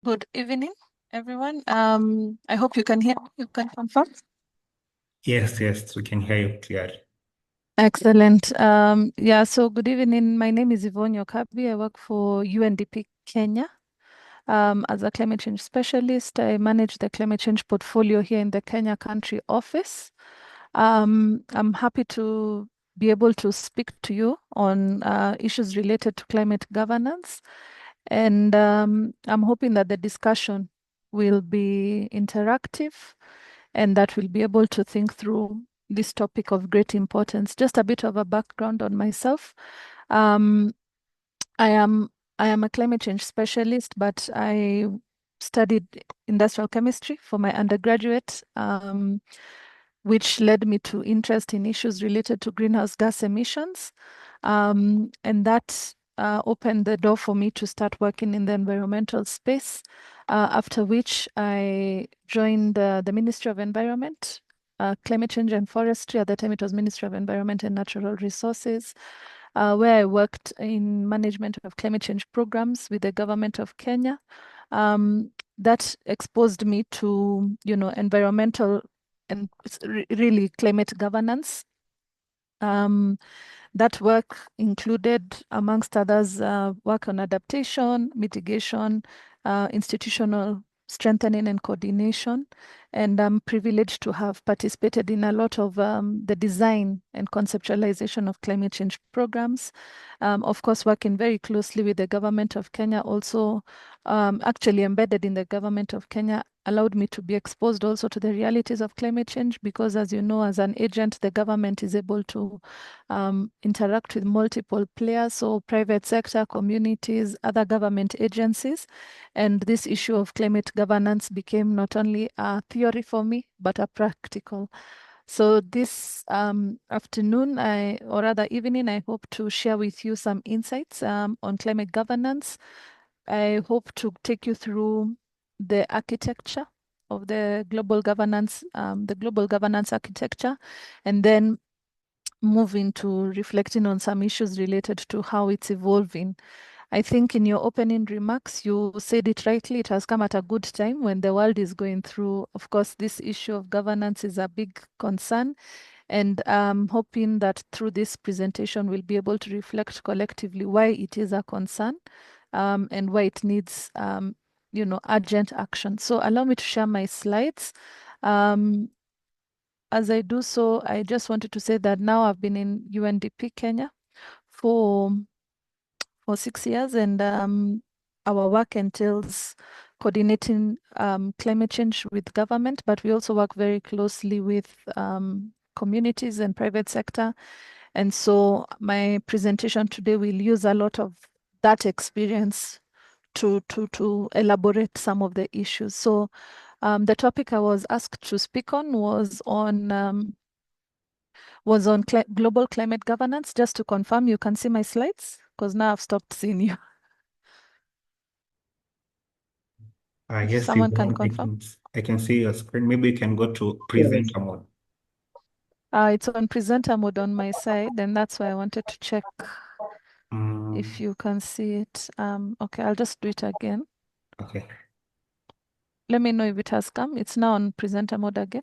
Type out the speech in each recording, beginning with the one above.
Good evening, everyone. I hope you can hear me. You can confirm. Yes, we can hear you clearly. Excellent. Yeah, so good evening. My name is Yvonne Nyokabi. I work for UNDP Kenya. As a climate change specialist, I manage the climate change portfolio here in the Kenya country office. I'm happy to be able to speak to you on issues related to climate governance. And I'm hoping that the discussion will be interactive and that we'll be able to think through this topic of great importance. Just a bit of a background on myself. Um, I am I am a climate change specialist, but I studied industrial chemistry for my undergraduate, which led me to interest in issues related to greenhouse gas emissions. And that opened the door for me to start working in the environmental space, after which I joined the Ministry of Environment, Climate Change and Forestry. At the time, it was Ministry of Environment and Natural Resources, where I worked in management of climate change programs with the government of Kenya. That exposed me to, environmental and really climate governance. Um, that work included, amongst others, work on adaptation, mitigation, institutional strengthening and coordination. And I'm privileged to have participated in a lot of the design and conceptualization of climate change programs. Of course, working very closely with the government of Kenya, also actually embedded in the government of Kenya, allowed me to be exposed also to the realities of climate change because, as you know, as an agent, the government is able to interact with multiple players, so private sector, communities, other government agencies. And this issue of climate governance became not only a theory for me, but a practical. So this afternoon, or rather evening, I hope to share with you some insights on climate governance. I hope to take you through the architecture of the global governance architecture, and then move into reflecting on some issues related to how it's evolving. I think in your opening remarks, you said it rightly. It has come at a good time when the world is going through, of course, this issue of governance is a big concern. And I'm hoping that through this presentation, we'll be able to reflect collectively why it is a concern, and why it needs, urgent action. So allow me to share my slides. Um, as I do so, I just wanted to say that now I've been in UNDP Kenya for 6 years, and our work entails coordinating climate change with government, but we also work very closely with communities and private sector. And so my presentation today will use a lot of that experience to elaborate some of the issues. So the topic I was asked to speak on was on global climate governance. Just to confirm, you can see my slides because now I've stopped seeing you. If Yes, someone can Yvonne, confirm. I can see your screen. Maybe you can go to presenter mode. It's on presenter mode on my side, and that's why I wanted to check if Mm, you can see it. Okay, I'll just do it again. okay. Let me know if it has come. It's now on presenter mode again.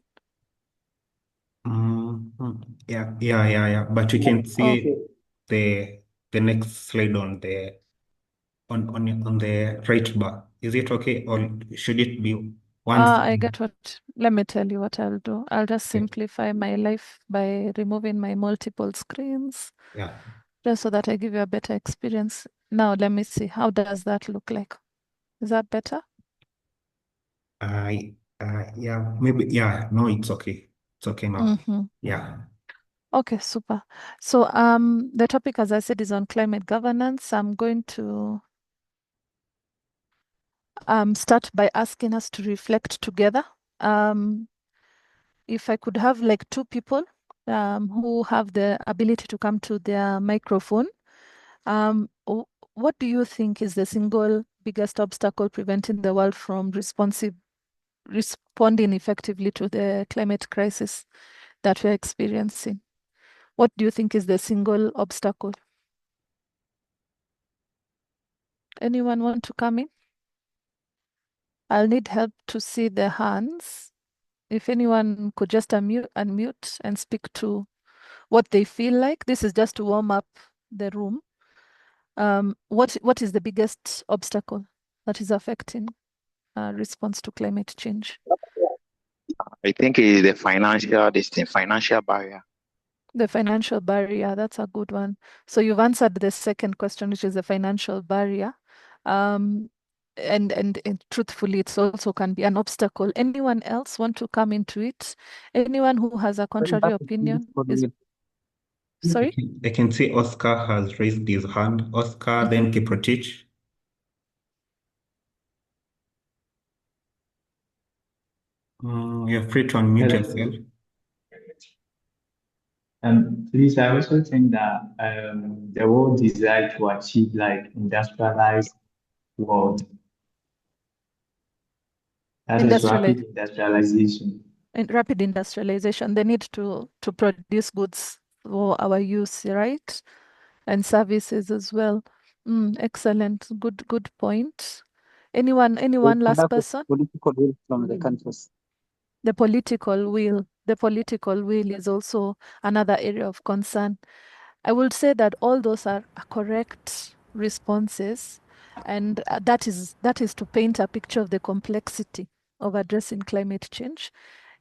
Yeah. But you can Oh, see the the next slide on the right bar. Is it okay, or should it be one I slide? get what. Let me tell you what I'll do. I'll just Okay. simplify my life by removing my multiple screens, Yeah. just so that I give you a better experience. Now, let me see. How does that look like? Is that better? Yeah. Maybe. Yeah. No, it's okay. It's okay now. Mm-hmm. Yeah. Okay, super. So the topic, as I said, is on climate governance. I'm going to start by asking us to reflect together. Um, if I could have like two people who have the ability to come to their microphone, what do you think is the single biggest obstacle preventing the world from responding effectively to the climate crisis that we're experiencing? What do you think is the single obstacle? Anyone want to come in? I'll need help to see the hands. If anyone could just unmute and speak to what they feel like. This is just to warm up the room. What is the biggest obstacle that is affecting response to climate change? I think it's the financial barrier. The financial barrier, that's a good one. So you've answered the second question, which is the financial barrier. And truthfully, it also can be an obstacle. Anyone else want to come into it? Anyone who has a contrary opinion? Sorry? I can see Oscar has raised his hand. Oscar, then Kiprotich. You're free to unmute yourself. Please, I also think that the world desire to achieve like industrialized world. That is rapid industrialization. And rapid industrialization, the need to produce goods for our use, right? And services as well. Excellent. Good point. Anyone, last person? Political will from the countries. The political will. The political will is also another area of concern. I would say that all those are correct responses, and that is to paint a picture of the complexity of addressing climate change.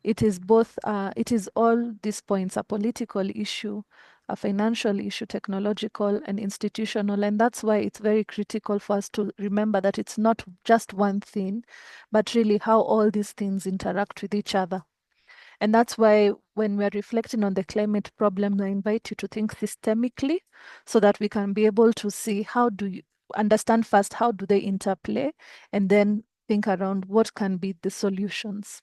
It is both, it is all these points, a political issue, a financial issue, technological and institutional. And that's why it's very critical for us to remember that it's not just one thing, but really how all these things interact with each other. And that's why when we're reflecting on the climate problem, I invite you to think systemically so that we can be able to see how do you understand first, how do they interplay, and then think around what can be the solutions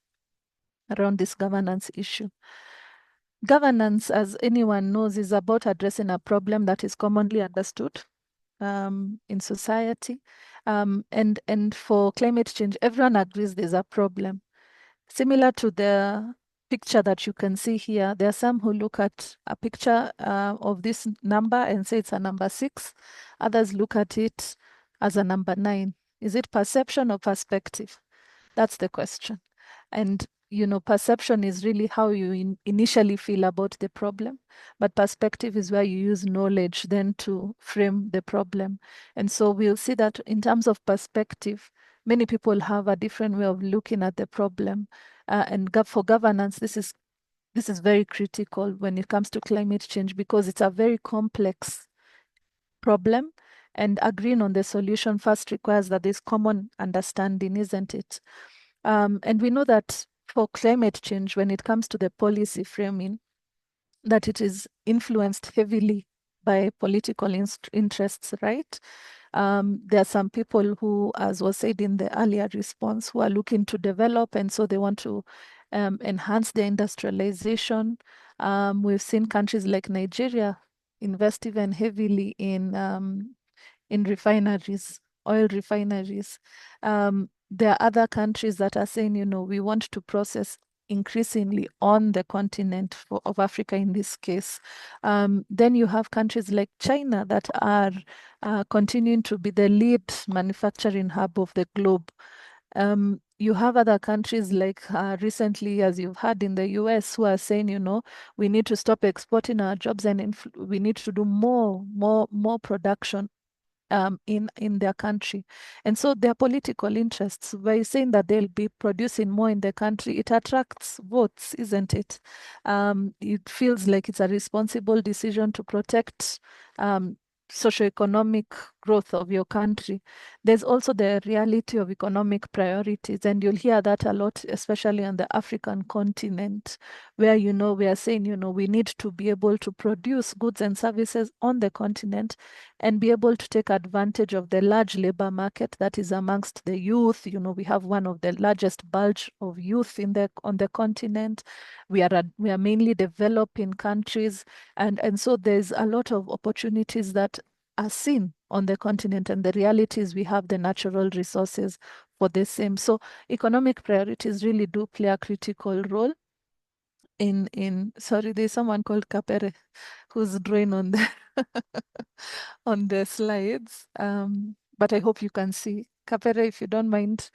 around this governance issue. Governance, as anyone knows, is about addressing a problem that is commonly understood in society. And for climate change, everyone agrees there's a problem. Similar to the picture that you can see here, there are some who look at a picture of this number and say it's a number 6. Others look at it as a number 9. Is it perception or perspective? That's the question. And perception is really how you initially feel about the problem, but perspective is where you use knowledge then to frame the problem. And so we'll see that in terms of perspective, many people have a different way of looking at the problem. And for governance, this is very critical when it comes to climate change because it's a very complex problem, and agreeing on the solution first requires that there's common understanding, isn't it? And we know that for climate change, when it comes to the policy framing, that it is influenced heavily by political interests, right? There are some people who, as was said in the earlier response, who are looking to develop, and so they want to enhance their industrialization. We've seen countries like Nigeria invest even heavily in refineries, oil refineries. There are other countries that are saying, we want to process increasingly on the continent of Africa in this case. Then you have countries like China that are continuing to be the lead manufacturing hub of the globe. You have other countries like recently, as you've heard in the US, who are saying, we need to stop exporting our jobs and we need to do more production in their country. And so their political interests, by saying that they'll be producing more in the country, it attracts votes, isn't it? It feels like it's a responsible decision to protect socioeconomic growth of your country. There's also the reality of economic priorities, and you'll hear that a lot, especially on the African continent, where we are saying, we need to be able to produce goods and services on the continent and be able to take advantage of the large labor market that is amongst the youth. We have one of the largest bulge of youth on the continent. We are mainly developing countries, and so there's a lot of opportunities that are seen on the continent, and the reality is we have the natural resources for the same. So economic priorities really do play a critical role sorry, there's someone called Kapere who's drawing on the on the slides. But I hope you can see. Kapere, if you don't mind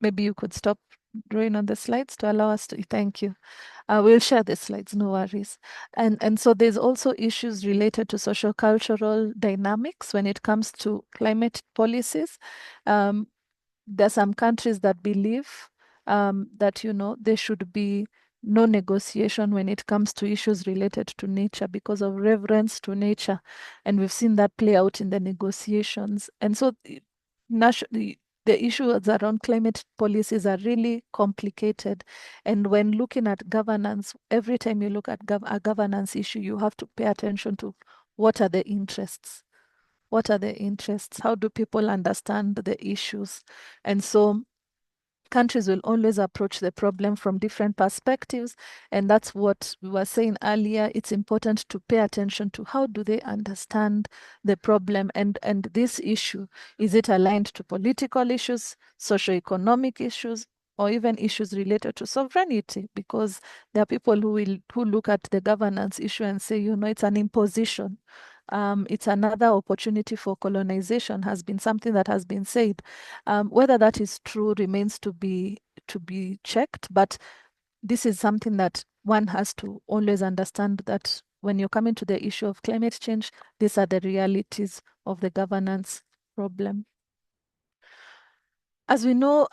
Maybe you could stop drawing on the slides to allow us to, thank you. We'll share the slides, no worries. And so there's also issues related to social cultural dynamics when it comes to climate policies. There are some countries that believe that, there should be no negotiation when it comes to issues related to nature because of reverence to nature. And we've seen that play out in the negotiations. And so the issues around climate policies are really complicated. And when looking at governance, every time you look at a governance issue, you have to pay attention to what are the interests. What are the interests? How do people understand the issues? And so countries will always approach the problem from different perspectives. And that's what we were saying earlier. It's important to pay attention to how do they understand the problem and this issue. Is it aligned to political issues, socioeconomic issues, or even issues related to sovereignty? Because there are people who look at the governance issue and say, it's an imposition. It's another opportunity for colonization, has been something that has been said. Whether that is true remains to be checked, but this is something that one has to always understand, that when you're coming to the issue of climate change, these are the realities of the governance problem. As we know,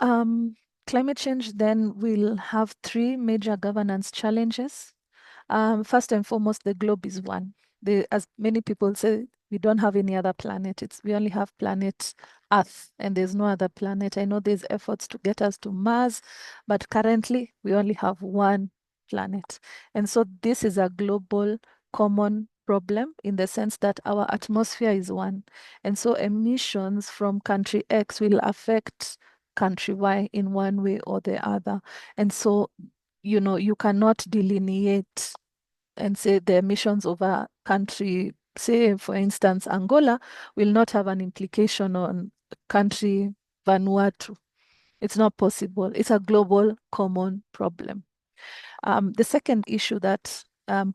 climate change then will have three major governance challenges. First and foremost, the globe is one. As many people say, we don't have any other planet. We only have planet Earth, and there's no other planet. I know there's efforts to get us to Mars, but currently we only have one planet. And so this is a global common problem in the sense that our atmosphere is one. And so emissions from country X will affect country Y in one way or the other. And so you cannot delineate and say the emissions of a country, say, for instance, Angola, will not have an implication on country Vanuatu. It's not possible. It's a global common problem. The second issue that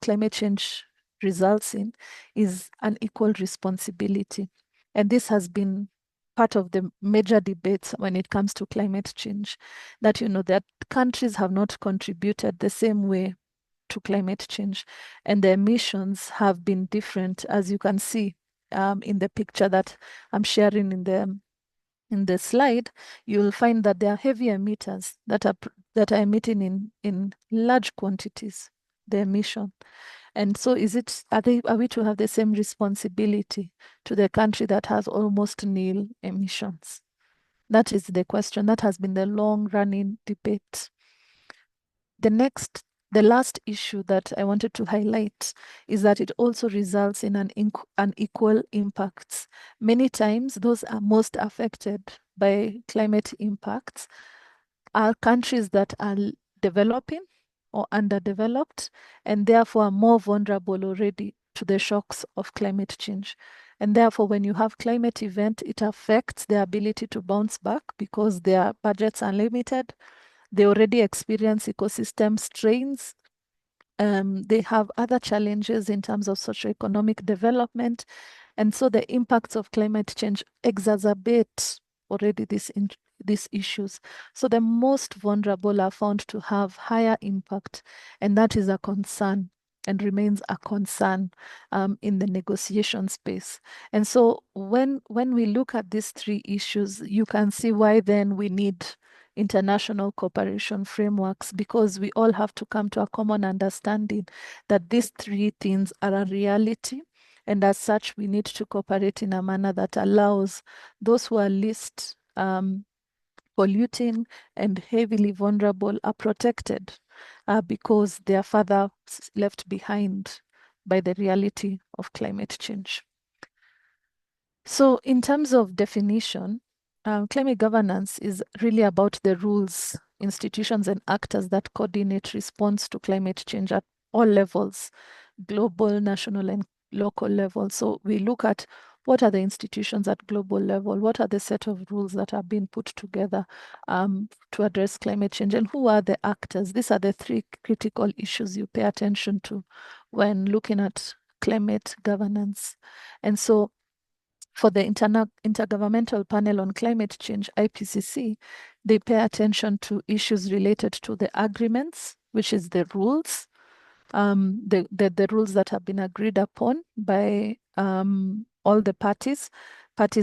climate change results in is unequal responsibility. And this has been part of the major debates when it comes to climate change, that that countries have not contributed the same way to climate change, and the emissions have been different, as you can see in the picture that I'm sharing in the slide. You'll find that there are heavy emitters that are emitting in large quantities, the emission. And so are we to have the same responsibility to the country that has almost nil emissions? That is the question. That has been the long-running debate. The last issue that I wanted to highlight is that it also results in unequal impacts. Many times, those are most affected by climate impacts are countries that are developing or underdeveloped, and therefore are more vulnerable already to the shocks of climate change. And therefore, when you have climate event, it affects their ability to bounce back because their budgets are limited. They already experience ecosystem strains. They have other challenges in terms of socioeconomic development. And so the impacts of climate change exacerbate already these issues. So the most vulnerable are found to have higher impact, and that is a concern and remains a concern in the negotiation space. And so when we look at these three issues, you can see why then we need international cooperation frameworks, because we all have to come to a common understanding that these three things are a reality. And as such, we need to cooperate in a manner that allows those who are least polluting and heavily vulnerable are protected because they are further left behind by the reality of climate change. So in terms of definition, climate governance is really about the rules, institutions, and actors that coordinate response to climate change at all levels, global, national, and local level. So we look at what are the institutions at global level, what are the set of rules that are being put together to address climate change, and who are the actors. These are the three critical issues you pay attention to when looking at climate governance. And so for the Intergovernmental Panel on Climate Change, IPCC, they pay attention to issues related to the agreements, which is the rules, the rules that have been agreed upon by all the parties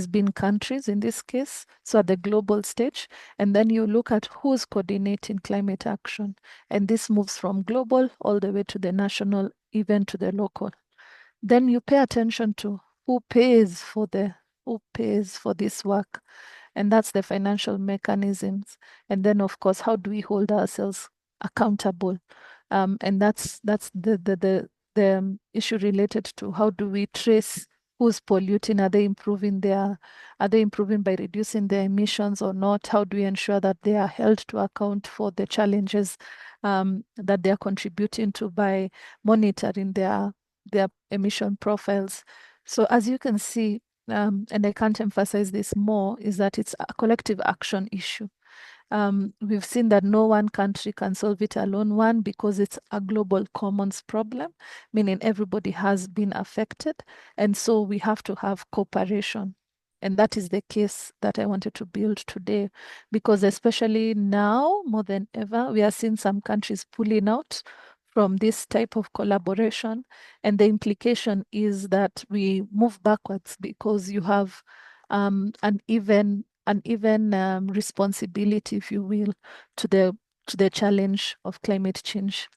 being countries in this case, so at the global stage. And then you look at who's coordinating climate action. And this moves from global all the way to the national, even to the local. Then you pay attention to who pays for this work. And that's the financial mechanisms. And then, of course, how do we hold ourselves accountable? And that's the issue related to how do we trace who's polluting? Are they improving by reducing their emissions or not? How do we ensure that they are held to account for the challenges that they are contributing to by monitoring their emission profiles? So as you can see, and I can't emphasize this more, is that it's a collective action issue. We've seen that no one country can solve it alone. One, because it's a global commons problem, meaning everybody has been affected. And so we have to have cooperation. And that is the case that I wanted to build today, because especially now, more than ever, we are seeing some countries pulling out from this type of collaboration. And the implication is that we move backwards because you have an even responsibility, if you will, to the challenge of climate change.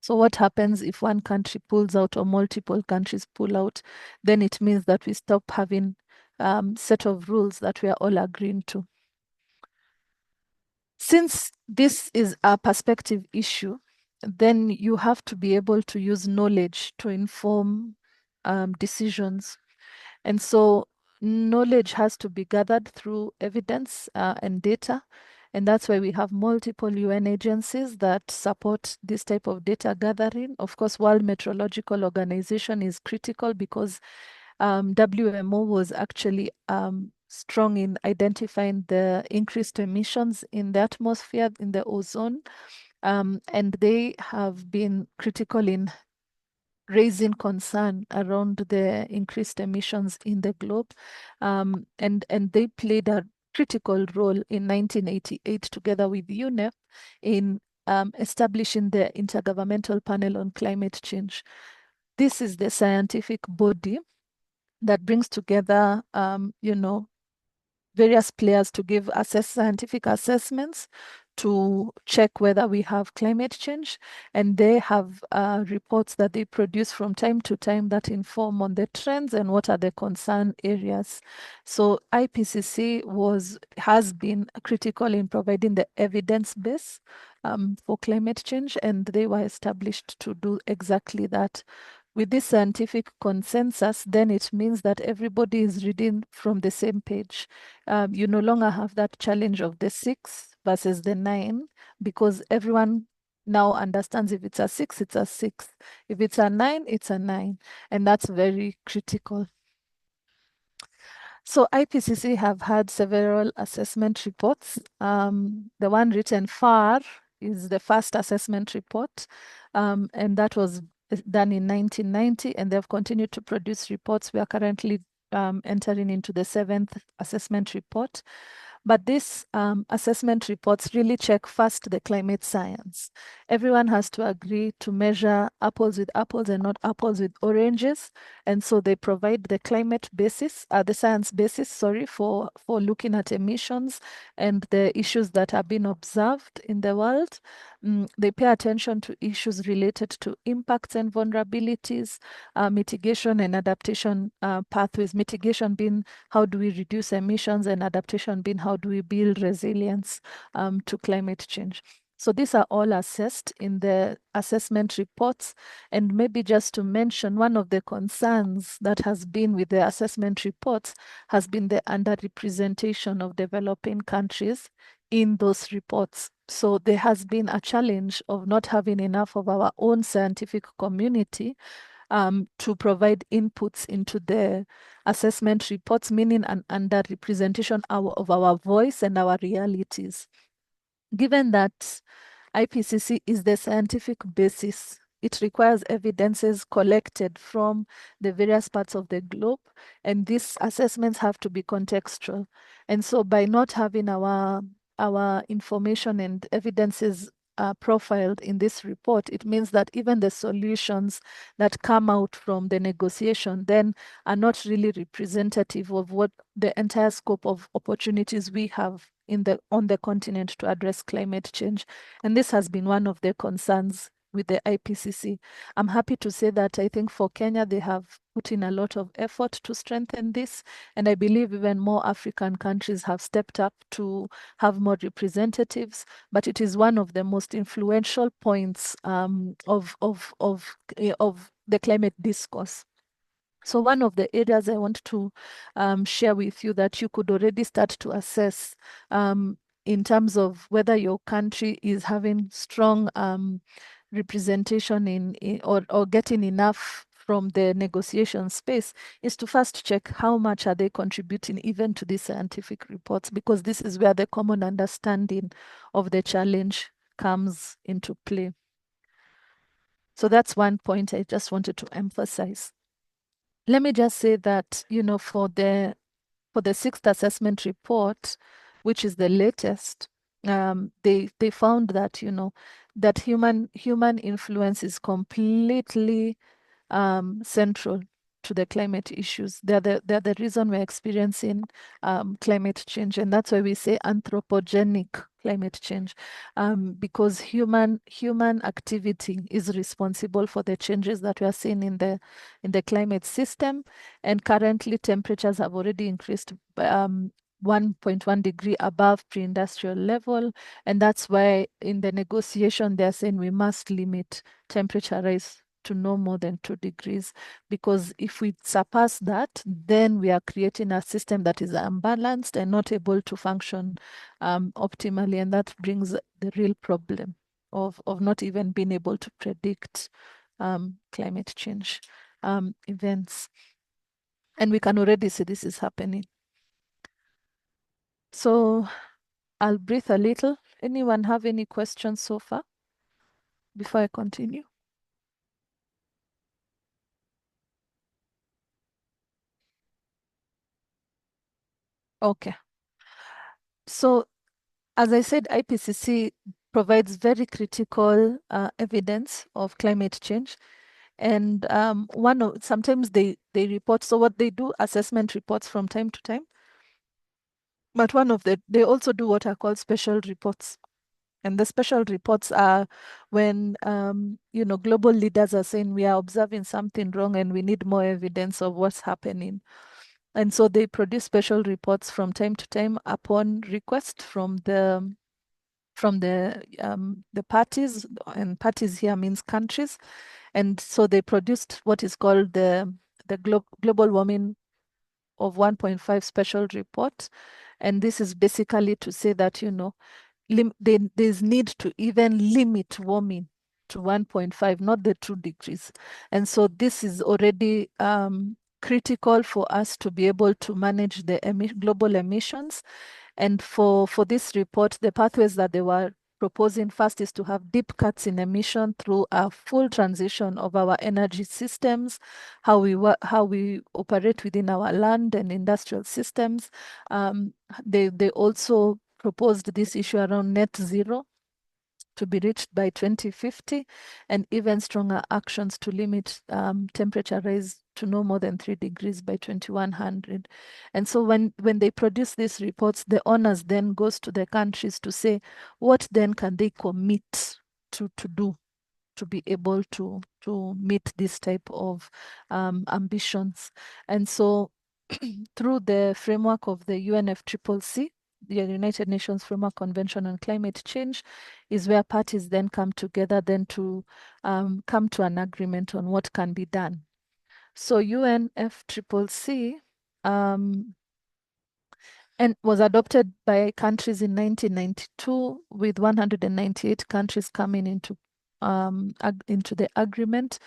So what happens if one country pulls out or multiple countries pull out? Then it means that we stop having set of rules that we are all agreeing to. Since this is a perspective issue, then you have to be able to use knowledge to inform decisions. And so knowledge has to be gathered through evidence and data. And that's why we have multiple UN agencies that support this type of data gathering. Of course, World Meteorological Organization is critical because WMO was actually strong in identifying the increased emissions in the atmosphere, in the ozone. And they have been critical in raising concern around the increased emissions in the globe. And they played a critical role in 1988 together with UNEP in establishing the Intergovernmental Panel on Climate Change. This is the scientific body that brings together, various players to give scientific assessments to check whether we have climate change. And they have reports that they produce from time to time that inform on the trends and what are the concern areas. So IPCC has been critical in providing the evidence base for climate change, and they were established to do exactly that. With this scientific consensus, then it means that everybody is reading from the same page. You no longer have that challenge of the 6 versus the 9, because everyone now understands if it's a 6, it's a 6. If it's a 9, it's a 9. And that's very critical. So IPCC have had several assessment reports. The one written FAR is the first assessment report, and that was done in 1990, and they've continued to produce reports. We are currently entering into the 7th assessment report. But these assessment reports really check first the climate science. Everyone has to agree to measure apples with apples and not apples with oranges. And so they provide the climate basis, the science basis, for looking at emissions and the issues that have been observed in the world. They pay attention to issues related to impacts and vulnerabilities, mitigation and adaptation pathways. Mitigation being how do we reduce emissions, and adaptation being how do we build resilience to climate change. So these are all assessed in the assessment reports. And maybe just to mention, one of the concerns that has been with the assessment reports has been the underrepresentation of developing countries in those reports. So there has been a challenge of not having enough of our own scientific community to provide inputs into the assessment reports, meaning an underrepresentation of our voice and our realities. Given that IPCC is the scientific basis it requires evidences collected from the various parts of the globe, and these assessments have to be contextual. And so by not having our information and evidences profiled in this report, it means that even the solutions that come out from the negotiation then are not really representative of what the entire scope of opportunities we have on the continent to address climate change. And this has been one of the concerns with the IPCC. I'm happy to say that I think for Kenya, they have put in a lot of effort to strengthen this. And I believe even more African countries have stepped up to have more representatives. But it is one of the most influential points of the climate discourse. So one of the areas I want to share with you that you could already start to assess in terms of whether your country is having strong representation or getting enough from the negotiation space is to first check how much are they contributing even to these scientific reports, because this is where the common understanding of the challenge comes into play. So that's one point I just wanted to emphasize. Let me just say that, for the sixth assessment report, which is the latest, they found that, that human influence is completely central to the climate issues. They're the reason we're experiencing climate change, and that's why we say anthropogenic climate change, because human activity is responsible for the changes that we are seeing in the climate system. And currently, temperatures have already increased by 1.1 degree above pre-industrial level, and that's why in the negotiation they're saying we must limit temperature rise to no more than 2 degrees, because if we surpass that, then we are creating a system that is unbalanced and not able to function optimally, and that brings the real problem of not even being able to predict climate change events. And we can already see this is happening. So I'll breathe a little. Anyone have any questions so far before I continue? Okay. So as I said, IPCC provides very critical evidence of climate change. And sometimes they report, so what they do, assessment reports from time to time. But they also do what are called special reports. And the special reports are when, global leaders are saying we are observing something wrong and we need more evidence of what's happening. And so they produce special reports from time to time upon request from the parties, and parties here means countries. And so they produced what is called the global warming of 1.5 special report. And this is basically to say that, there's need to even limit warming to 1.5, not the 2 degrees. And so this is already critical for us to be able to manage the global emissions. And for this report, the pathways that they were proposing first is to have deep cuts in emission through a full transition of our energy systems, how we operate within our land and industrial systems. They also proposed this issue around net zero to be reached by 2050, and even stronger actions to limit temperature rise to no more than 3 degrees by 2100. And so when they produce these reports, the onus then goes to the countries to say, what then can they commit to do to be able to meet this type of ambitions? And so through the framework of the UNFCCC, the United Nations Framework Convention on Climate Change, is where parties then come together then to come to an agreement on what can be done. So UNFCCC and was adopted by countries in 1992, with 198 countries coming into the agreement.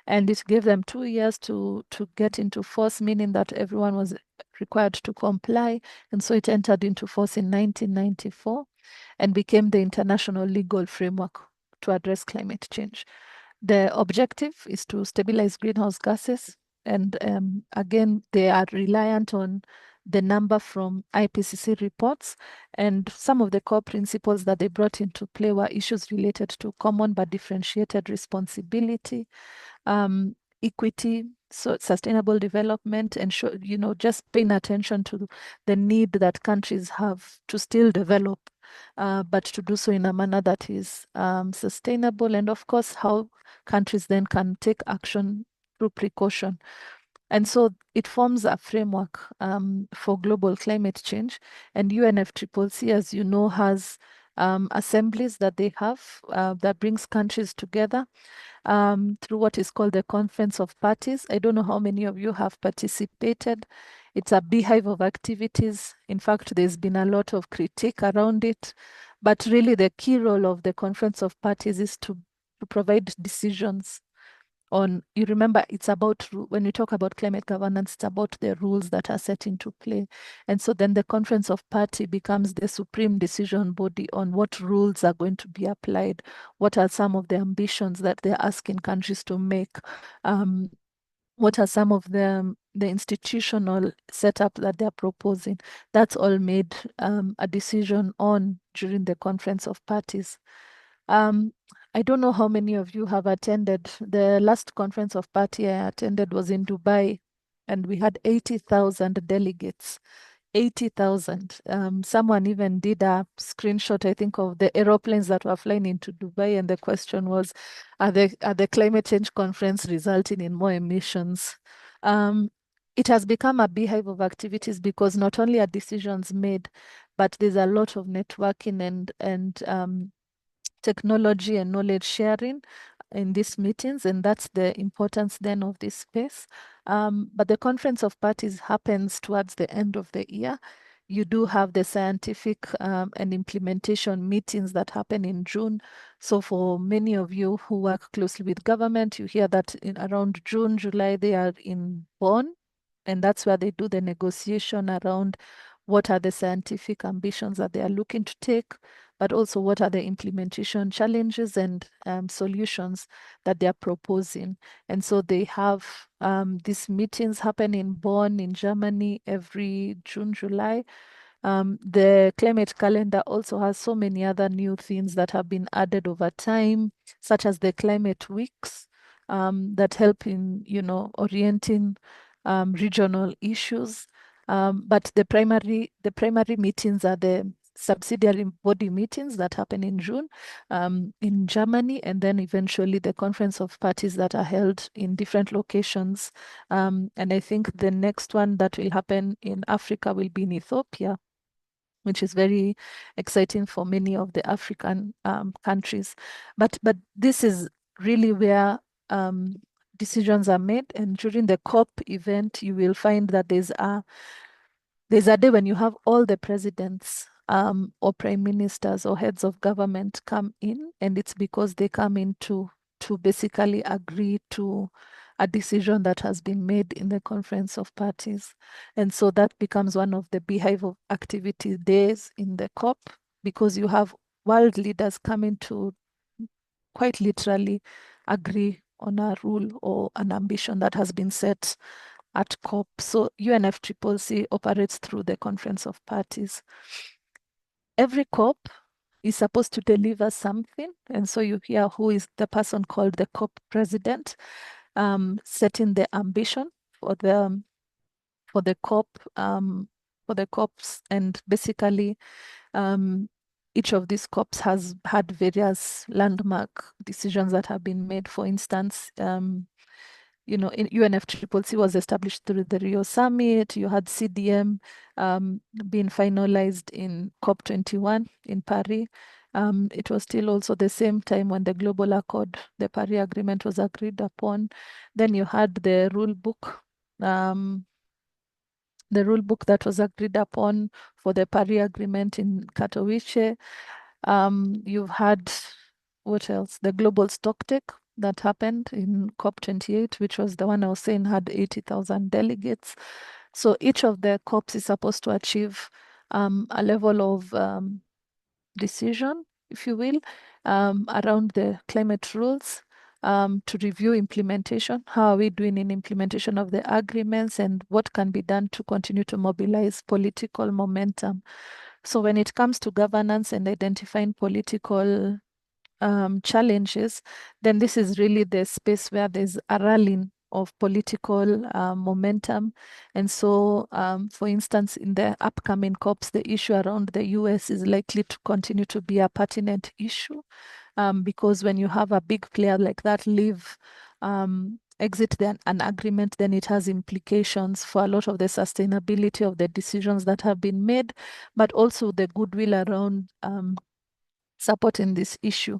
And it gave them 2 years to get into force, meaning that everyone was required to comply. And so it entered into force in 1994 and became the international legal framework to address climate change. The objective is to stabilize greenhouse gases. And again, they are reliant on the number from IPCC reports. And some of the core principles that they brought into play were issues related to common but differentiated responsibility, equity, so sustainable development, and just paying attention to the need that countries have to still develop, but to do so in a manner that is sustainable, and of course how countries then can take action through precaution. And so it forms a framework for global climate change. And UNFCCC, as you know, has assemblies that they have that brings countries together through what is called the Conference of Parties. I don't know how many of you have participated. It's a beehive of activities. In fact, there's been a lot of critique around it. But really, the key role of the Conference of Parties is to provide decisions on, you remember, it's about, when we talk about climate governance, it's about the rules that are set into play. And so then the Conference of Party becomes the supreme decision body on what rules are going to be applied, what are some of the ambitions that they're asking countries to make, what are some of the institutional setup that they're proposing. That's all made a decision on during the Conference of Parties. I don't know how many of you have attended. The last Conference of Party I attended was in Dubai, and we had 80,000 delegates. 80,000. Someone even did a screenshot, I think, of the aeroplanes that were flying into Dubai, and the question was, are the climate change conference resulting in more emissions? It has become a beehive of activities because not only are decisions made, but there's a lot of networking and technology and knowledge sharing in these meetings, and that's the importance then of this space. But the Conference of Parties happens towards the end of the year. You do have the scientific and implementation meetings that happen in June. So for many of you who work closely with government, you hear that in around June, July, they are in Bonn, and that's where they do the negotiation around what are the scientific ambitions that they are looking to take, but also what are the implementation challenges and solutions that they are proposing. And so they have these meetings happen in Bonn, in Germany, every June, July. The climate calendar also has so many other new things that have been added over time, such as the climate weeks that help in, orienting regional issues. But the primary meetings are the subsidiary body meetings that happen in June in Germany, and then eventually the Conference of Parties that are held in different locations. And I think the next one that will happen in Africa will be in Ethiopia, which is very exciting for many of the African countries. But this is really where decisions are made. And during the COP event, you will find that there's a day when you have all the presidents or prime ministers or heads of government come in, and it's because they come in to basically agree to a decision that has been made in the Conference of Parties. And so that becomes one of the beehive of activity days in the COP, because you have world leaders coming to quite literally agree on a rule or an ambition that has been set at COP. So UNFCCC operates through the Conference of Parties. Every COP is supposed to deliver something. And so you hear who is the person called the COP president, setting the ambition for the COP, for the COPs. And basically, each of these COPs has had various landmark decisions that have been made. For instance, in UNFCCC was established through the Rio Summit. You had CDM being finalized in COP21 in Paris. It was still also the same time when the Global Accord, the Paris Agreement, was agreed upon. Then you had the rule book, that was agreed upon for the Paris Agreement in Katowice. You've had, what else? The Global Stocktake that happened in COP28, which was the one I was saying had 80,000 delegates. So each of the COPs is supposed to achieve a level of decision, if you will, around the climate rules. to review implementation. How are we doing in implementation of the agreements, and what can be done to continue to mobilize political momentum? So when it comes to governance and identifying political challenges, then this is really the space where there's a rallying of political momentum. And so, for instance, in the upcoming COPs, the issue around the US is likely to continue to be a pertinent issue, because when you have a big player like that leave, exit an agreement, then it has implications for a lot of the sustainability of the decisions that have been made, but also the goodwill around supporting this issue.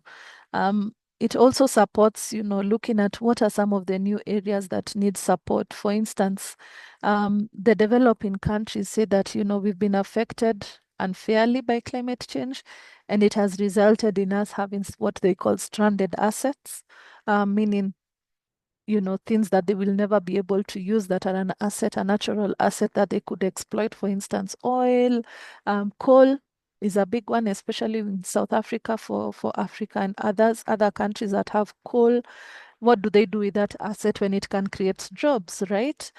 It also supports, looking at what are some of the new areas that need support. For instance, the developing countries say that, we've been affected unfairly by climate change, and it has resulted in us having what they call stranded assets, meaning things that they will never be able to use that are an asset, a natural asset that they could exploit. For instance, oil, coal is a big one, especially in South Africa for Africa and other countries that have coal. What do they do with that asset when it can create jobs, right?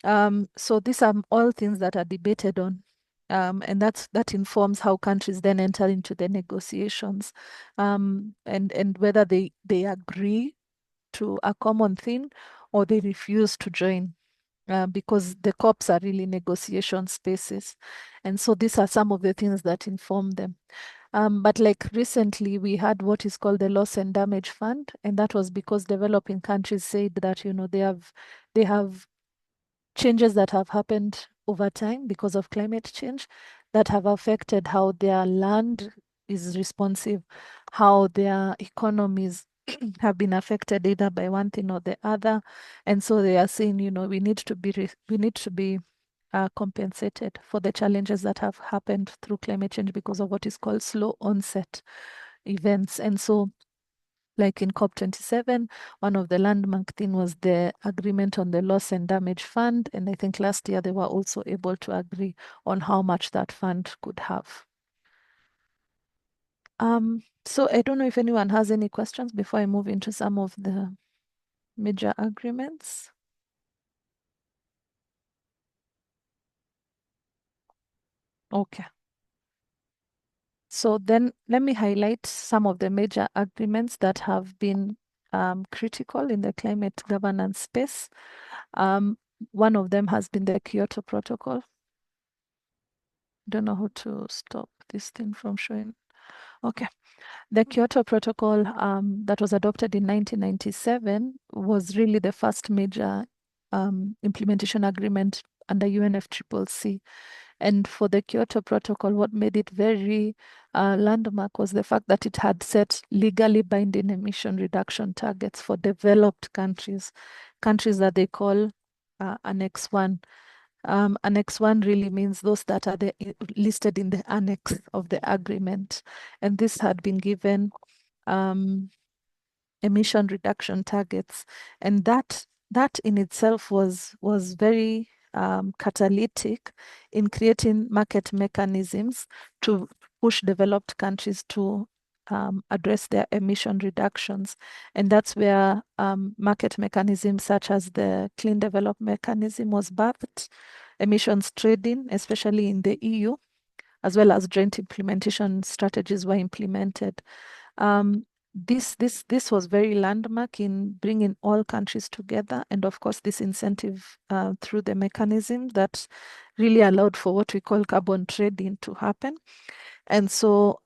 So these are all things that are debated on. And that informs how countries then enter into the negotiations, and whether they agree to a common thing or they refuse to join, because the COPs are really negotiation spaces. And so these are some of the things that inform them. But like recently, we had what is called the Loss and Damage Fund, and that was because developing countries said that they have changes that have happened over time because of climate change that have affected how their land is responsive, how their economies have been affected either by one thing or the other. And so they are saying, we need to be compensated for the challenges that have happened through climate change because of what is called slow onset events. And so, like in COP27, one of the landmark thing was the agreement on the loss and damage fund. And I think last year they were also able to agree on how much that fund could have. So I don't know if anyone has any questions before I move into some of the major agreements. Okay. So then let me highlight some of the major agreements that have been critical in the climate governance space. One of them has been the Kyoto Protocol. Don't know how to stop this thing from showing. Okay. The Kyoto Protocol that was adopted in 1997 was really the first major implementation agreement under UNFCCC. And for the Kyoto Protocol, what made it very landmark was the fact that it had set legally binding emission reduction targets for developed countries that they call Annex 1. Annex 1 really means those that are listed in the annex of the agreement. And this had been given emission reduction targets. And that in itself was very catalytic in creating market mechanisms to push developed countries to address their emission reductions. And that's where market mechanisms such as the Clean Development Mechanism was birthed, emissions trading, especially in the EU, as well as joint implementation strategies were implemented. This was very landmark in bringing all countries together, and of course this incentive through the mechanism that really allowed for what we call carbon trading to happen. And so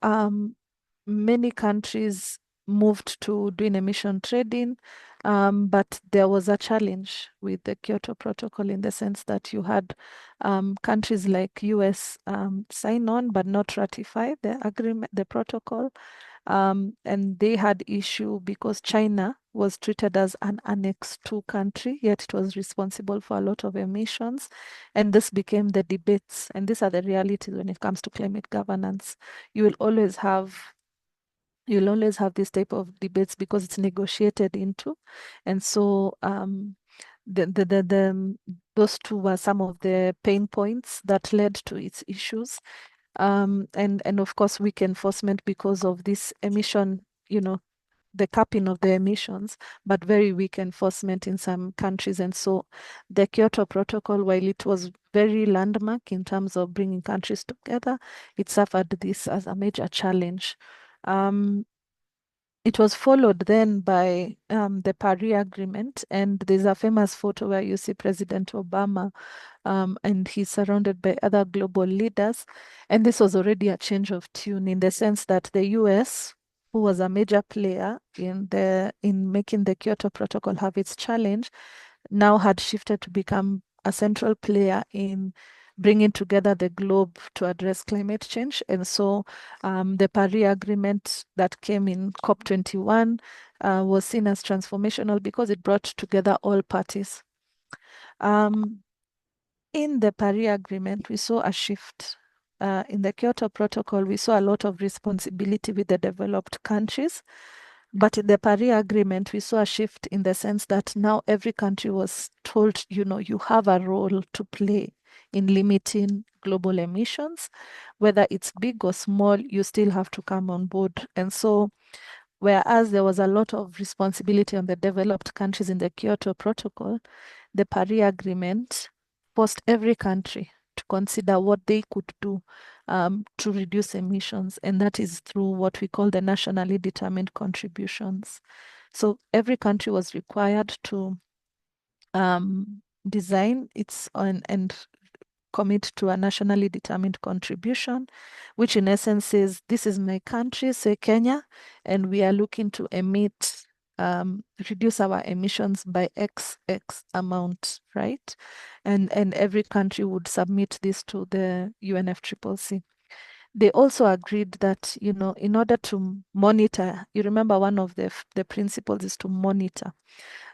many countries moved to doing emission trading, but there was a challenge with the Kyoto Protocol in the sense that you had countries like US sign on but not ratify the agreement, the protocol. And they had issue because China was treated as an Annex 2 country, yet it was responsible for a lot of emissions. And this became the debates. And these are the realities when it comes to climate governance. You will always have this type of debates because it's negotiated into. And so those two were some of the pain points that led to its issues. And of course weak enforcement because of this emission, the capping of the emissions, but very weak enforcement in some countries. And so the Kyoto Protocol, while it was very landmark in terms of bringing countries together, it suffered this as a major challenge. It was followed then by the Paris Agreement, and there's a famous photo where you see President Obama, and he's surrounded by other global leaders. And this was already a change of tune in the sense that the US, who was a major player in making the Kyoto Protocol have its challenge, now had shifted to become a central player in bringing together the globe to address climate change. And so the Paris Agreement that came in COP21 was seen as transformational because it brought together all parties. In the Paris Agreement, we saw a shift. In the Kyoto Protocol, we saw a lot of responsibility with the developed countries. But in the Paris Agreement, we saw a shift in the sense that now every country was told, you have a role to play in limiting global emissions. Whether it's big or small, you still have to come on board. And so, whereas there was a lot of responsibility on the developed countries in the Kyoto Protocol, the Paris Agreement forced every country to consider what they could do to reduce emissions, and that is through what we call the nationally determined contributions. So every country was required to design its own and commit to a nationally determined contribution, which in essence says, this is my country, say Kenya, and we are looking to reduce our emissions by X amount, right? And every country would submit this to the UNFCCC. They also agreed that, in order to monitor, you remember one of the principles is to monitor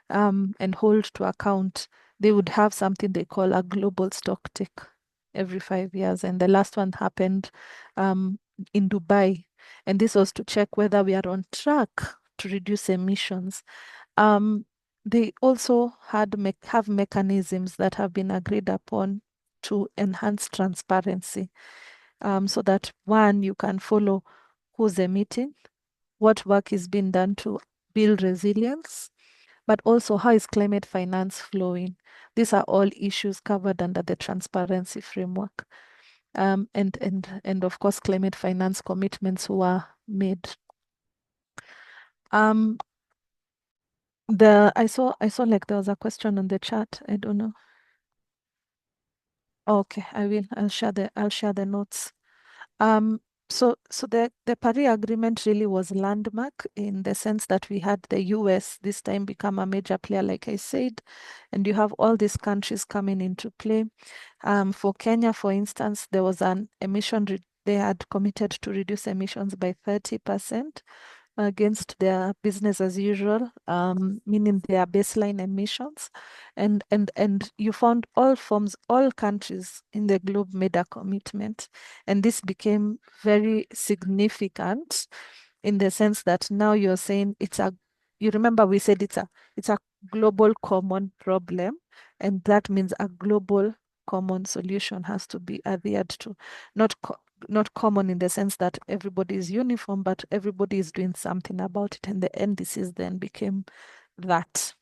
and hold to account. They would have something they call a global stock take every 5 years. And the last one happened in Dubai. And this was to check whether we are on track to reduce emissions. They also have mechanisms that have been agreed upon to enhance transparency, so that one, you can follow who's emitting, what work is being done to build resilience, but also how is climate finance flowing. These are all issues covered under the transparency framework. And of course, climate finance commitments were made. I saw like there was a question on the chat. I don't know. Okay, I'll share the notes. So the Paris Agreement really was landmark in the sense that we had the US this time become a major player, like I said, and you have all these countries coming into play. For Kenya, for instance, there was an they had committed to reduce emissions by 30% against their business as usual, meaning their baseline emissions. And you found all countries in the globe made a commitment. And this became very significant in the sense that now you're saying you remember we said it's a global common problem, and that means a global common solution has to be adhered to. Not common in the sense that everybody is uniform, but everybody is doing something about it. And the NDCs then became that.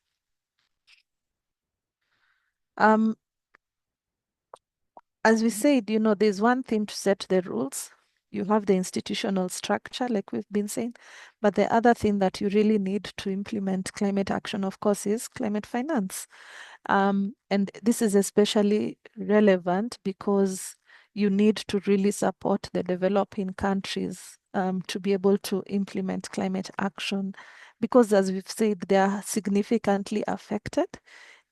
As we said, there's one thing to set the rules. You have the institutional structure, like we've been saying, but the other thing that you really need to implement climate action, of course, is climate finance. And this is especially relevant because you need to really support the developing countries to be able to implement climate action, because as we've said, they are significantly affected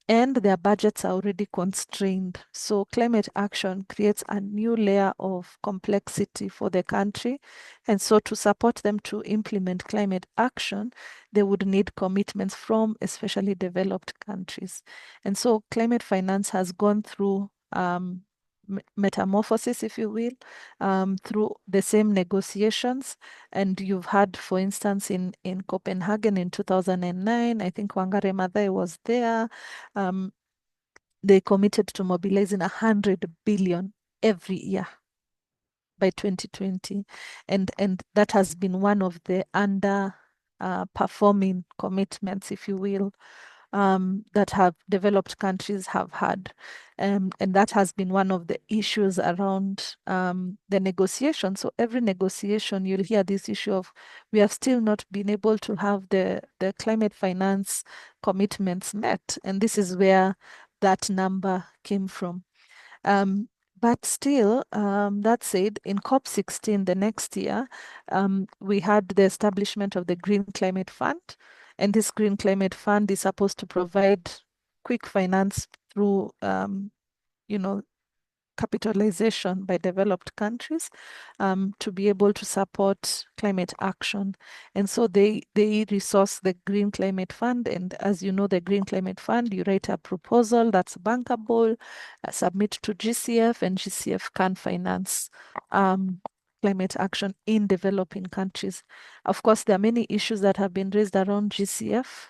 and their budgets are already constrained. So climate action creates a new layer of complexity for the country. And so to support them to implement climate action, they would need commitments from especially developed countries. And so climate finance has gone through metamorphosis, if you will, through the same negotiations. And you've had, for instance, in Copenhagen in 2009, I think Wangari Maathai was there. They committed to mobilizing 100 billion every year by 2020. And that has been one of the performing commitments, if you will, that have developed countries have had. And that has been one of the issues around the negotiation. So every negotiation, you'll hear this issue of we have still not been able to have the climate finance commitments met. And this is where that number came from. But still, that said, in COP16 the next year, we had the establishment of the Green Climate Fund. And this Green Climate Fund is supposed to provide quick finance through, capitalization by developed countries to be able to support climate action. And so they resource the Green Climate Fund. And as you know, the Green Climate Fund, you write a proposal that's bankable, submit to GCF, and GCF can finance climate action in developing countries. Of course, there are many issues that have been raised around GCF,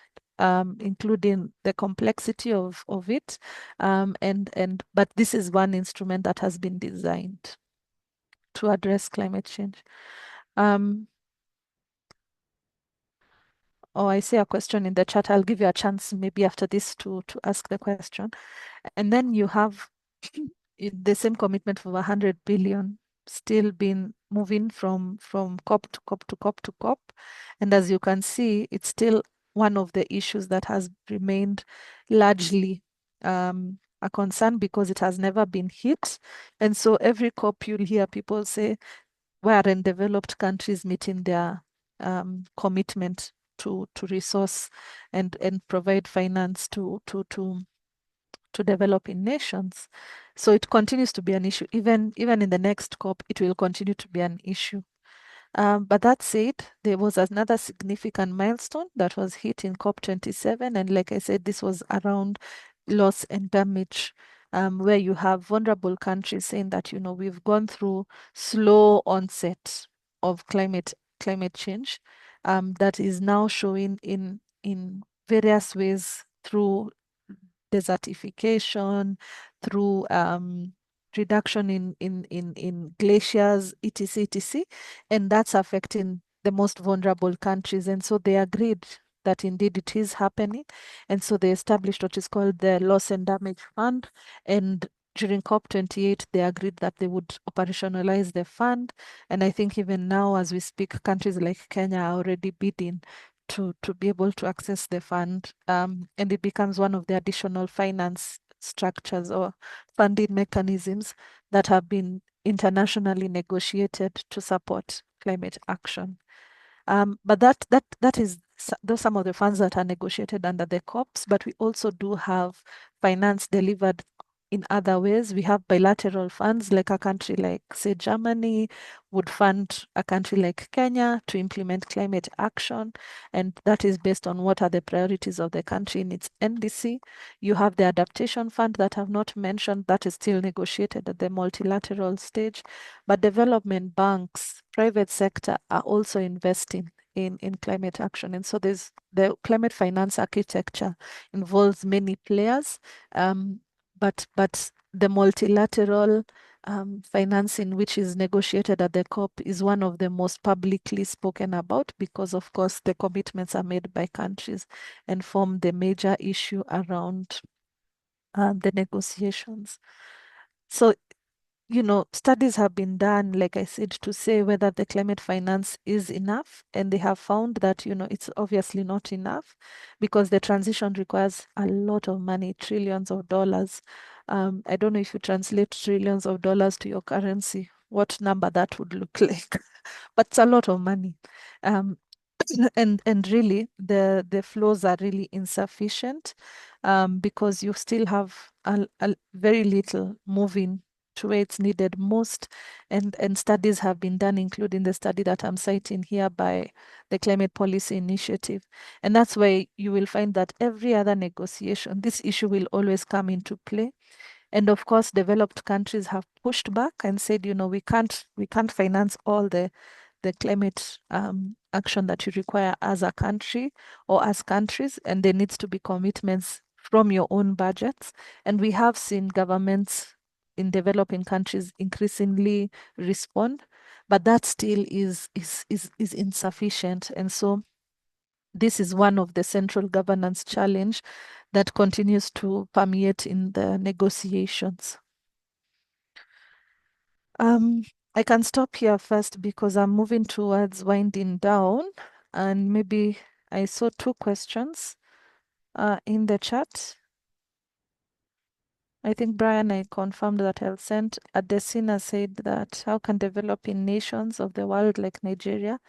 including the complexity of it. But this is one instrument that has been designed to address climate change. I see a question in the chat. I'll give you a chance maybe after this to ask the question. And then you have the same commitment for 100 billion still been moving from COP to COP to COP to COP. And as you can see, it's still one of the issues that has remained largely a concern because it has never been hit. And so every COP you'll hear people say, why aren't developed countries meeting their commitment to resource and provide finance to developing nations? So it continues to be an issue. Even in the next COP, it will continue to be an issue. But that said, there was another significant milestone that was hit in COP27. And like I said, this was around loss and damage, where you have vulnerable countries saying that, we've gone through slow onset of climate change that is now showing in various ways through desertification, through reduction in glaciers, etc., and that's affecting the most vulnerable countries. And so they agreed that indeed it is happening. And so they established what is called the Loss and Damage Fund. And during COP28, they agreed that they would operationalize the fund. And I think even now, as we speak, countries like Kenya are already bidding to be able to access the fund. And it becomes one of the additional finance structures or funding mechanisms that have been internationally negotiated to support climate action. But that is those some of the funds that are negotiated under the COPs, but we also do have finance delivered in other ways. We have bilateral funds, like a country like, say, Germany would fund a country like Kenya to implement climate action. And that is based on what are the priorities of the country in its NDC. You have the adaptation fund that I've not mentioned, that is still negotiated at the multilateral stage. But development banks, private sector are also investing in climate action. And so there's the climate finance architecture involves many players. But the multilateral financing, which is negotiated at the COP, is one of the most publicly spoken about because, of course, the commitments are made by countries and form the major issue around the negotiations. So, studies have been done, like I said, to say whether the climate finance is enough. And they have found that, it's obviously not enough because the transition requires a lot of money, trillions of dollars. I don't know if you translate trillions of dollars to your currency, what number that would look like, but it's a lot of money. And really, the flows are really insufficient because you still have a very little moving to where it's needed most. And studies have been done, including the study that I'm citing here by the Climate Policy Initiative. And that's why you will find that every other negotiation, this issue will always come into play. And of course, developed countries have pushed back and said, we can't finance all the climate action that you require as a country or as countries, and there needs to be commitments from your own budgets. And we have seen governments in developing countries increasingly respond, but that still is insufficient. And so this is one of the central governance challenge that continues to permeate in the negotiations. I can stop here first because I'm moving towards winding down, and maybe I saw two questions in the chat. I think Brian, I confirmed that I'll send. Adesina said that how can developing nations of the world like Nigeria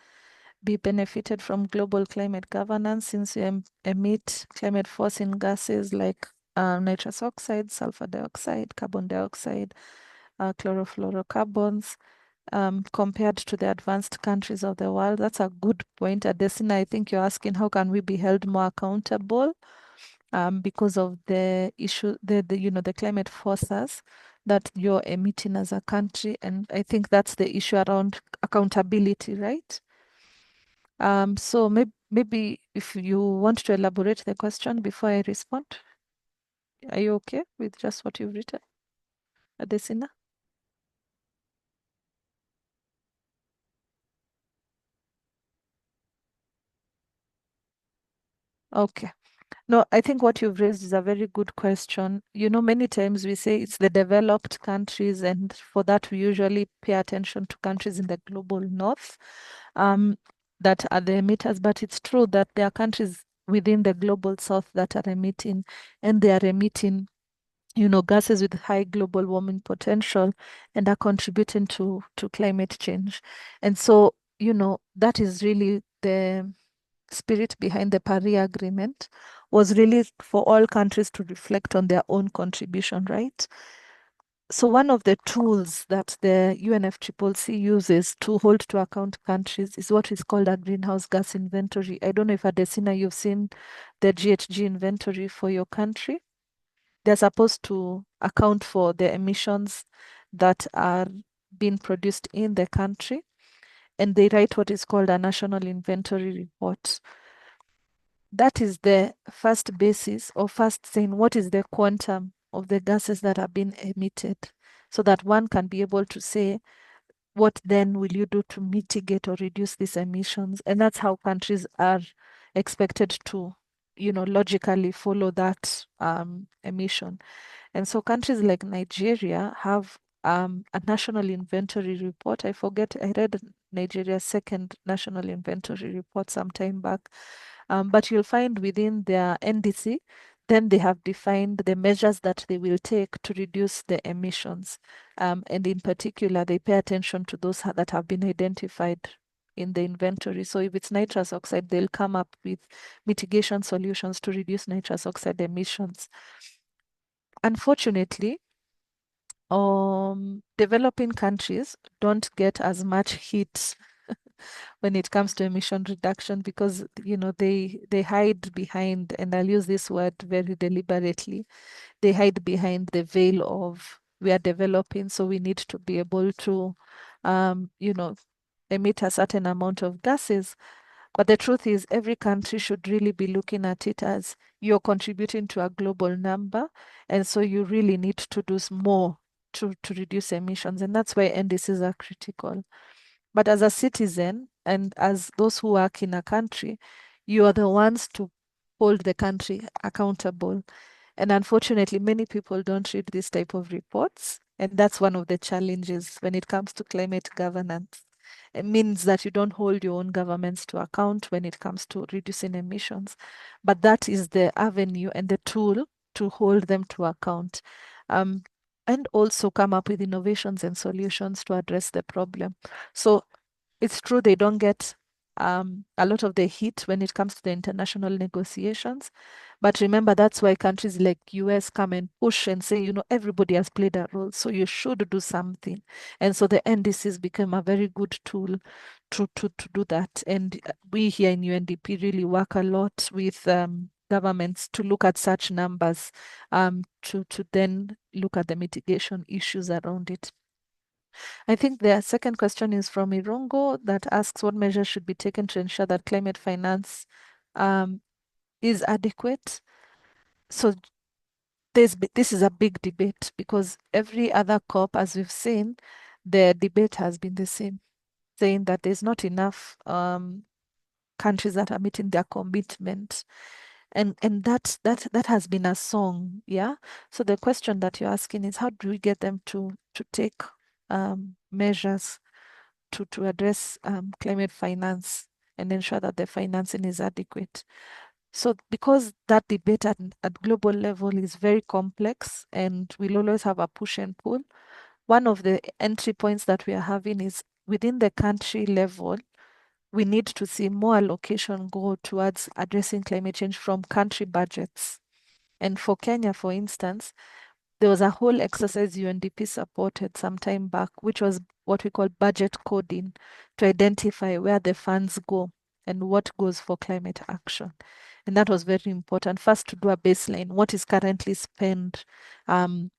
be benefited from global climate governance since we emit climate forcing gases like nitrous oxide, sulfur dioxide, carbon dioxide, chlorofluorocarbons, compared to the advanced countries of the world? That's a good point, Adesina. I think you're asking how can we be held more accountable because of the issue, the climate forces that you're emitting as a country. And I think that's the issue around accountability, right? So maybe if you want to elaborate the question before I respond, are you okay with just what you've written, Adesina? Okay. No, I think what you've raised is a very good question. Many times we say it's the developed countries, and for that we usually pay attention to countries in the global north that are the emitters. But it's true that there are countries within the global south that are emitting, and they are emitting, gases with high global warming potential and are contributing to climate change. And so, that is really the spirit behind the Paris Agreement, was really for all countries to reflect on their own contribution, right? So one of the tools that the UNFCCC uses to hold to account countries is what is called a greenhouse gas inventory. I don't know if Adesina, you've seen the GHG inventory for your country. They're supposed to account for the emissions that are being produced in the country, and they write what is called a national inventory report. That is the first basis, or first saying what is the quantum of the gases that are being emitted, so that one can be able to say, what then will you do to mitigate or reduce these emissions? And that's how countries are expected to, logically follow that emission. And so countries like Nigeria have a national inventory report. I read Nigeria's second national inventory report some time back. But you'll find within their NDC, then they have defined the measures that they will take to reduce the emissions. And in particular, they pay attention to those that have been identified in the inventory. So if it's nitrous oxide, they'll come up with mitigation solutions to reduce nitrous oxide emissions. Unfortunately, developing countries don't get as much heat when it comes to emission reduction because they hide behind, and I'll use this word very deliberately, they hide behind the veil of we are developing, so we need to be able to emit a certain amount of gases. But the truth is, every country should really be looking at it as you're contributing to a global number. And so you really need to do more to reduce emissions. And that's why NDCs are critical. But as a citizen and as those who work in a country, you are the ones to hold the country accountable. And unfortunately, many people don't read this type of reports. And that's one of the challenges when it comes to climate governance. It means that you don't hold your own governments to account when it comes to reducing emissions. But that is the avenue and the tool to hold them to account. And also come up with innovations and solutions to address the problem. So it's true they don't get a lot of the heat when it comes to the international negotiations. But remember, that's why countries like US come and push and say, everybody has played a role, so you should do something. And so the NDCs become a very good tool to do that. And we here in UNDP really work a lot with governments to look at such numbers, to then look at the mitigation issues around it. I think the second question is from Irongo that asks what measures should be taken to ensure that climate finance is adequate. So this is a big debate because every other COP, as we've seen, the debate has been the same, saying that there's not enough countries that are meeting their commitment. And that has been a song, yeah. So the question that you're asking is, how do we get them to take measures to address climate finance and ensure that the financing is adequate? So because that debate at global level is very complex and we'll always have a push and pull, one of the entry points that we are having is within the country level, we need to see more allocation go towards addressing climate change from country budgets. And for Kenya, for instance, there was a whole exercise UNDP supported some time back, which was what we call budget coding, to identify where the funds go and what goes for climate action. And that was very important. First, to do a baseline, what is currently spent on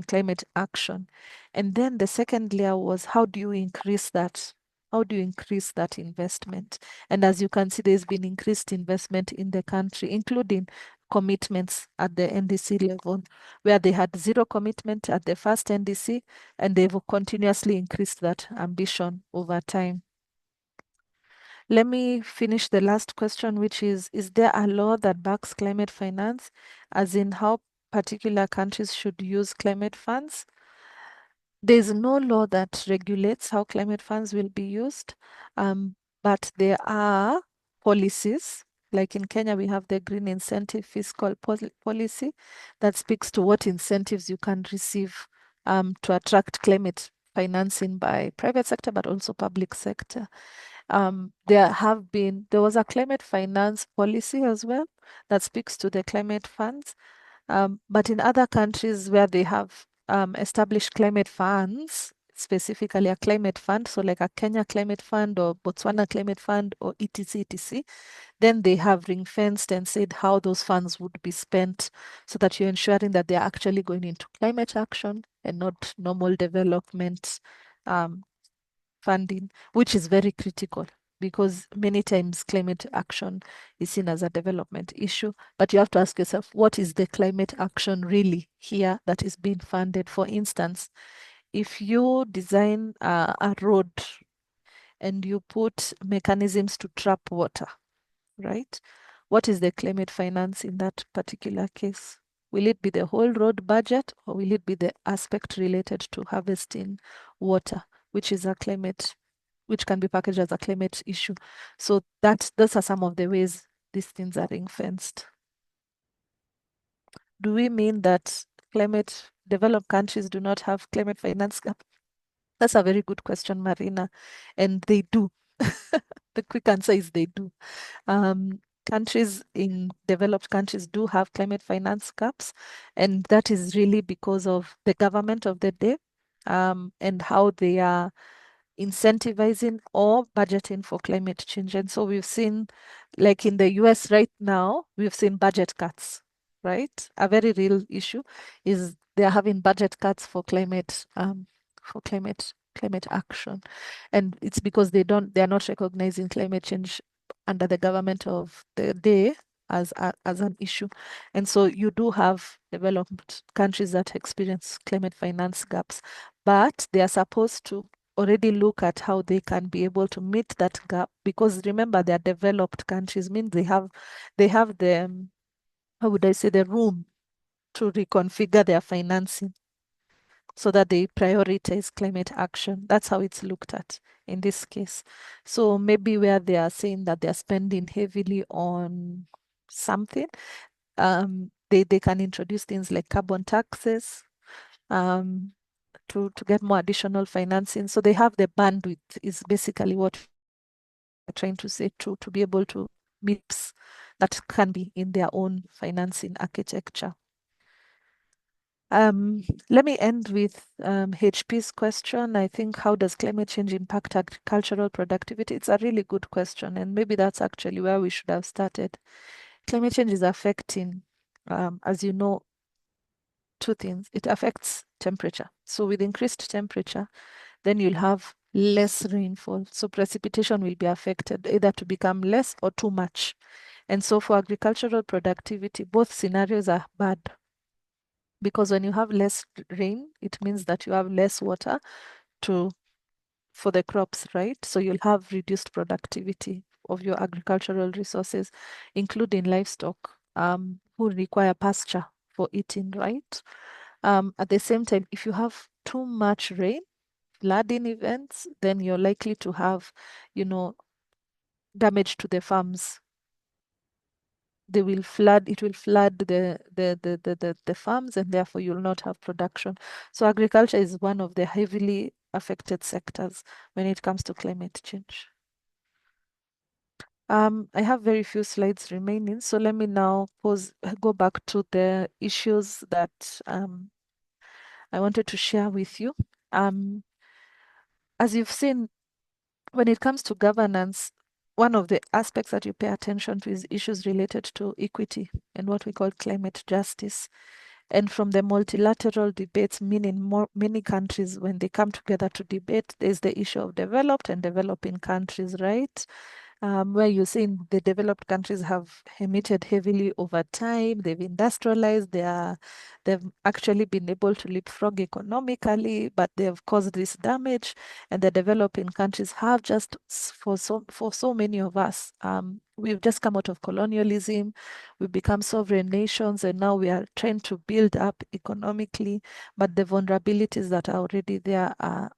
climate action. And then the second layer was, how do you increase that? How do you increase that investment? And as you can see, there's been increased investment in the country, including commitments at the NDC level, where they had zero commitment at the first NDC, and they've continuously increased that ambition over time. Let me finish the last question, which is there a law that backs climate finance, as in how particular countries should use climate funds? There's no law that regulates how climate funds will be used, but there are policies. Like in Kenya, we have the Green Incentive Fiscal Policy that speaks to what incentives you can receive to attract climate financing by private sector, but also public sector. There was a climate finance policy as well that speaks to the climate funds. But in other countries where they have established climate funds, specifically a climate fund, so like a Kenya climate fund or Botswana climate fund or etc., then they have ring-fenced and said how those funds would be spent so that you're ensuring that they're actually going into climate action and not normal development funding, which is very critical because many times climate action is seen as a development issue. But you have to ask yourself, what is the climate action really here that is being funded? For instance, if you design a road and you put mechanisms to trap water, right? What is the climate finance in that particular case? Will it be the whole road budget, or will it be the aspect related to harvesting water, which is a climate, which can be packaged as a climate issue? So those are some of the ways these things are ring-fenced. Do we mean that climate developed countries do not have climate finance gap? That's a very good question, Marina, and they do. The quick answer is they do. Countries in developed countries do have climate finance gaps, and that is really because of the government of the day and how they are incentivizing or budgeting for climate change. And so we've seen, like in the US right now, we've seen budget cuts, right? A very real issue is they're having budget cuts for climate action. And it's because they're not recognizing climate change under the government of the day as an issue. And so you do have developed countries that experience climate finance gaps, but they are supposed to already look at how they can be able to meet that gap, because remember, they are developed countries, means they have the how would I say, the room to reconfigure their financing so that they prioritize climate action. That's how it's looked at in this case. So maybe where they are saying that they're spending heavily on something, they can introduce things like carbon taxes to get more additional financing. So they have the bandwidth, is basically what we're trying to say, to be able to meet that can be in their own financing architecture. Let me end with HP's question. I think, how does climate change impact agricultural productivity? It's a really good question, and maybe that's actually where we should have started. Climate change is affecting, as you know, two things. It affects temperature. So with increased temperature, then you'll have less rainfall. So precipitation will be affected, either to become less or too much. And so for agricultural productivity, both scenarios are bad. Because when you have less rain, it means that you have less water for the crops, right? So you'll have reduced productivity of your agricultural resources, including livestock, who require pasture for eating, right? At the same time, if you have too much rain, flooding events, then you're likely to have, damage to the farms. It will flood the farms, and therefore you'll not have production. So agriculture is one of the heavily affected sectors when it comes to climate change. I have very few slides remaining, so let me now go back to the issues that I wanted to share with you. As you've seen, when it comes to governance, one of the aspects that you pay attention to is issues related to equity and what we call climate justice. And from the multilateral debates, meaning many countries, when they come together to debate, there's the issue of developed and developing countries, right? Where you're saying the developed countries have emitted heavily over time, they've industrialized, they've actually been able to leapfrog economically, but they've caused this damage. And the developing countries have just, for so many of us, we've just come out of colonialism, we've become sovereign nations, and now we are trying to build up economically, but the vulnerabilities that are already there are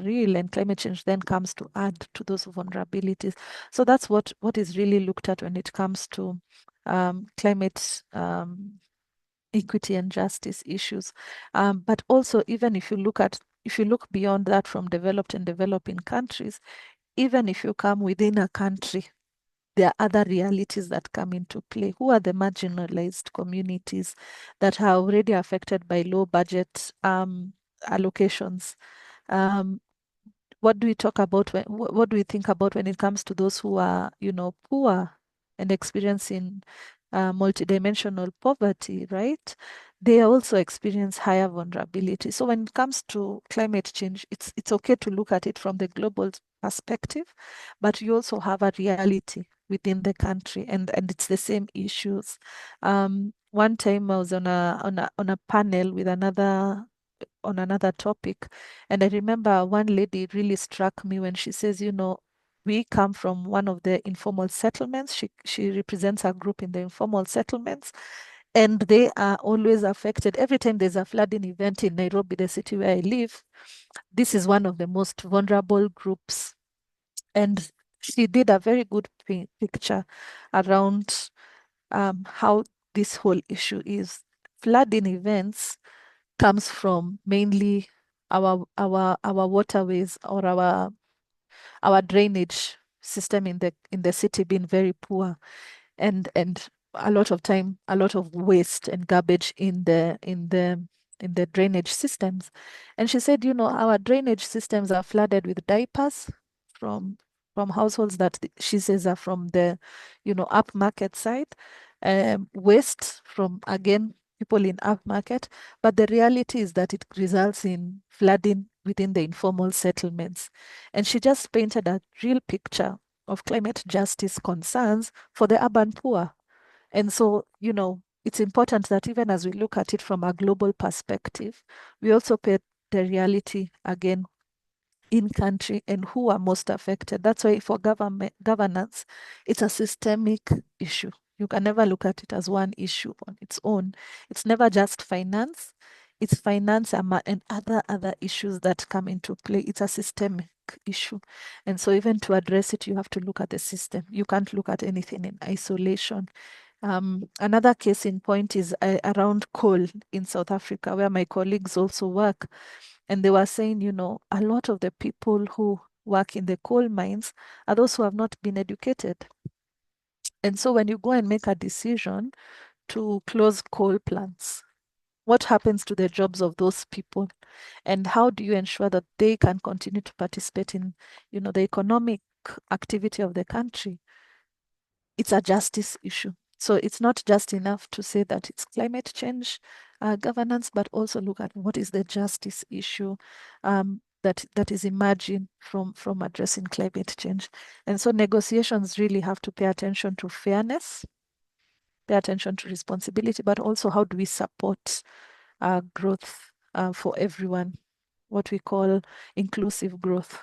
real, and climate change then comes to add to those vulnerabilities. So that's what is really looked at when it comes to climate equity and justice issues. But also, even if you look beyond that, from developed and developing countries, even if you come within a country, there are other realities that come into play. Who are the marginalized communities that are already affected by low budget allocations? What do we talk about what do we think about when it comes to those who are, poor and experiencing multidimensional poverty, right? They also experience higher vulnerability. So when it comes to climate change, it's okay to look at it from the global perspective, but you also have a reality within the country, and it's the same issues. One time I was on a panel with on another topic, and I remember one lady really struck me when she says, we come from one of the informal settlements. She represents a group in the informal settlements, and they are always affected. Every time there's a flooding event in Nairobi, the city where I live, this is one of the most vulnerable groups. And she did a very good picture around how this whole issue is. Flooding events comes from mainly our waterways, or our drainage system in the city being very poor, and a lot of time, a lot of waste and garbage in the drainage systems. And she said, our drainage systems are flooded with diapers from households that she says are from the upmarket side, waste from, again, people in upmarket. But the reality is that it results in flooding within the informal settlements. And she just painted a real picture of climate justice concerns for the urban poor. And so, it's important that even as we look at it from a global perspective, we also pay the reality again in country and who are most affected. That's why for governance, it's a systemic issue. You can never look at it as one issue on its own. It's never just finance. It's finance and other issues that come into play. It's a systemic issue. And so even to address it, you have to look at the system. You can't look at anything in isolation. Another case in point is around coal in South Africa, where my colleagues also work. And they were saying, a lot of the people who work in the coal mines are those who have not been educated. And so when you go and make a decision to close coal plants, what happens to the jobs of those people? And how do you ensure that they can continue to participate in, the economic activity of the country? It's a justice issue. So it's not just enough to say that it's climate change governance, but also look at what is the justice issue that is emerging from addressing climate change. And so negotiations really have to pay attention to fairness, pay attention to responsibility, but also how do we support growth for everyone, what we call inclusive growth.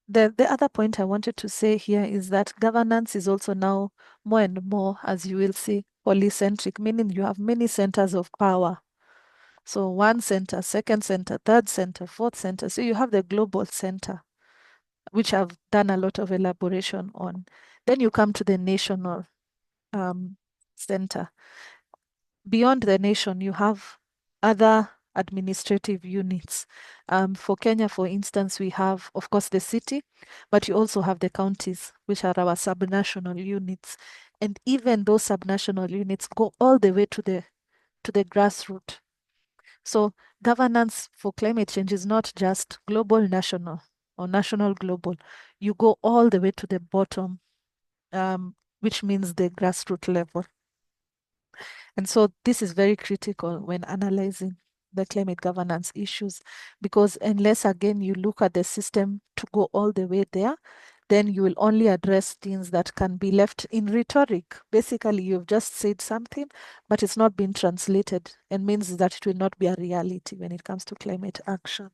the other point I wanted to say here is that governance is also now more and more, as you will see, polycentric, meaning you have many centers of power. So one center, second center, third center, fourth center. So you have the global center, which I've done a lot of elaboration on. Then you come to the national center. Beyond the nation, you have other administrative units. For Kenya, for instance, we have, of course, the city, but you also have the counties, which are our subnational units. And even those subnational units go all the way to the grassroots. So governance for climate change is not just global national or national global. You go all the way to the bottom, which means the grassroots level. And so this is very critical when analyzing the climate governance issues, because unless again you look at the system to go all the way there, then you will only address things that can be left in rhetoric. Basically, you've just said something, but it's not been translated, and means that it will not be a reality when it comes to climate action.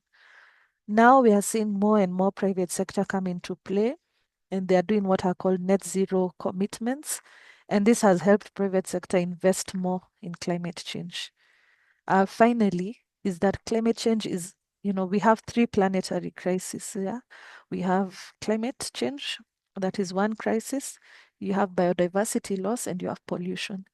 Now we are seeing more and more private sector come into play, and they are doing what are called net zero commitments. And this has helped private sector invest more in climate change. Finally, is that climate change is, we have three planetary crises. Yeah, we have climate change, that is one crisis. You have biodiversity loss and you have pollution.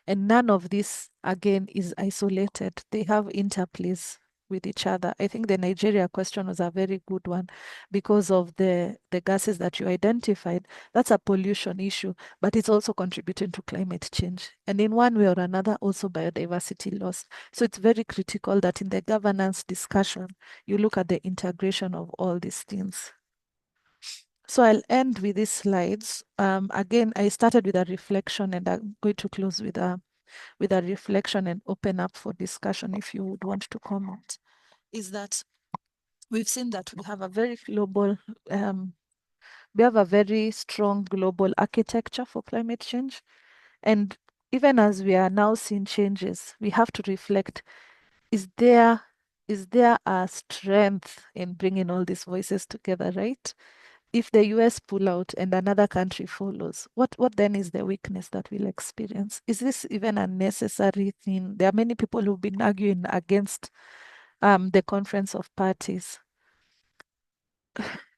And none of this, again, is isolated. They have interplays with each other. I think the Nigeria question was a very good one because of the gases that you identified. That's a pollution issue, but it's also contributing to climate change. And in one way or another, also biodiversity loss. So it's very critical that in the governance discussion, you look at the integration of all these things. So I'll end with these slides. Again, I started with a reflection and I'm going to close with a reflection and open up for discussion if you would want to comment. Is that we've seen that we have a very global, we have a very strong global architecture for climate change. And even as we are now seeing changes, we have to reflect, is there a strength in bringing all these voices together, right? If the US pull out and another country follows, what then is the weakness that we'll experience? Is this even a necessary thing? There are many people who've been arguing against the conference of parties.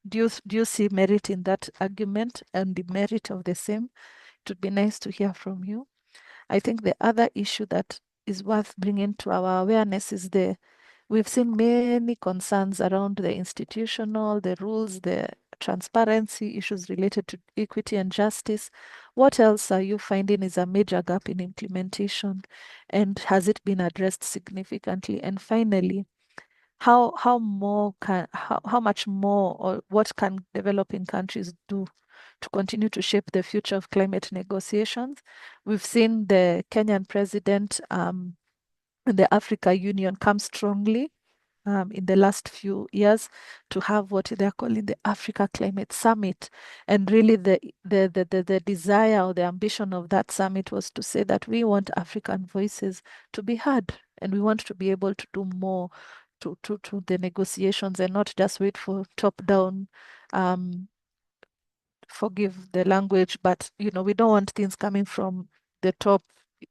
Do you see merit in that argument and the merit of the same? It would be nice to hear from you. I think the other issue that is worth bringing to our awareness is we've seen many concerns around the institutional, the rules, the transparency, issues related to equity and justice. What else are you finding is a major gap in implementation? And has it been addressed significantly? And finally, how much more, or what can developing countries do to continue to shape the future of climate negotiations? We've seen the Kenyan president and the Africa Union come strongly in the last few years to have what they're calling the Africa Climate Summit. And really the desire or the ambition of that summit was to say that we want African voices to be heard, and we want to be able to do more to the negotiations and not just wait for top-down, forgive the language, but we don't want things coming from the top,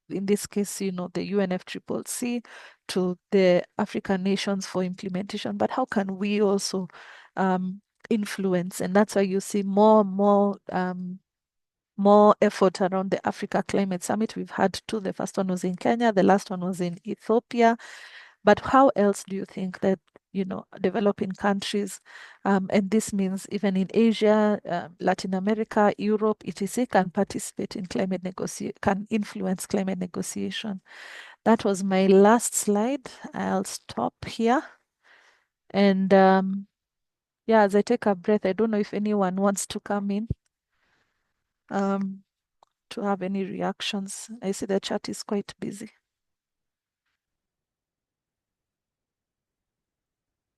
in this case, the UNFCCC to the African nations for implementation. But how can we also influence? And that's why you see more effort around the Africa Climate Summit. We've had two. The first one was in Kenya, the last one was in Ethiopia. But how else do you think that developing countries, and this means even in Asia, Latin America, Europe, etc., can participate in can influence climate negotiation? That was my last slide. I'll stop here. And yeah, as I take a breath, I don't know if anyone wants to come in to have any reactions. I see the chat is quite busy.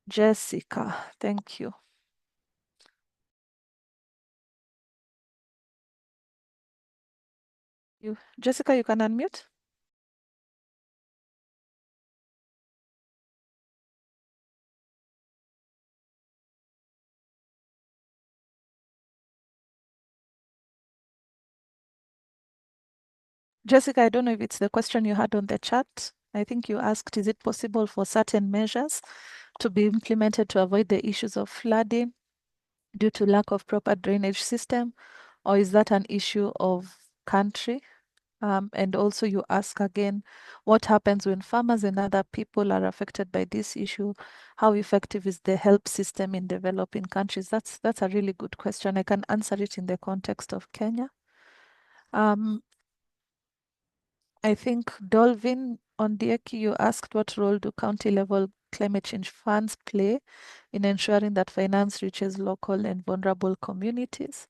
Jessica, thank you. Jessica, you can unmute. Jessica, I don't know if it's the question you had on the chat. I think you asked, is it possible for certain measures to be implemented to avoid the issues of flooding due to lack of proper drainage system, or is that an issue of country? And also you ask again, what happens when farmers and other people are affected by this issue? How effective is the help system in developing countries? That's a really good question. I can answer it in the context of Kenya. I think Dolvin Ondieki, you asked what role do county level climate change funds play in ensuring that finance reaches local and vulnerable communities?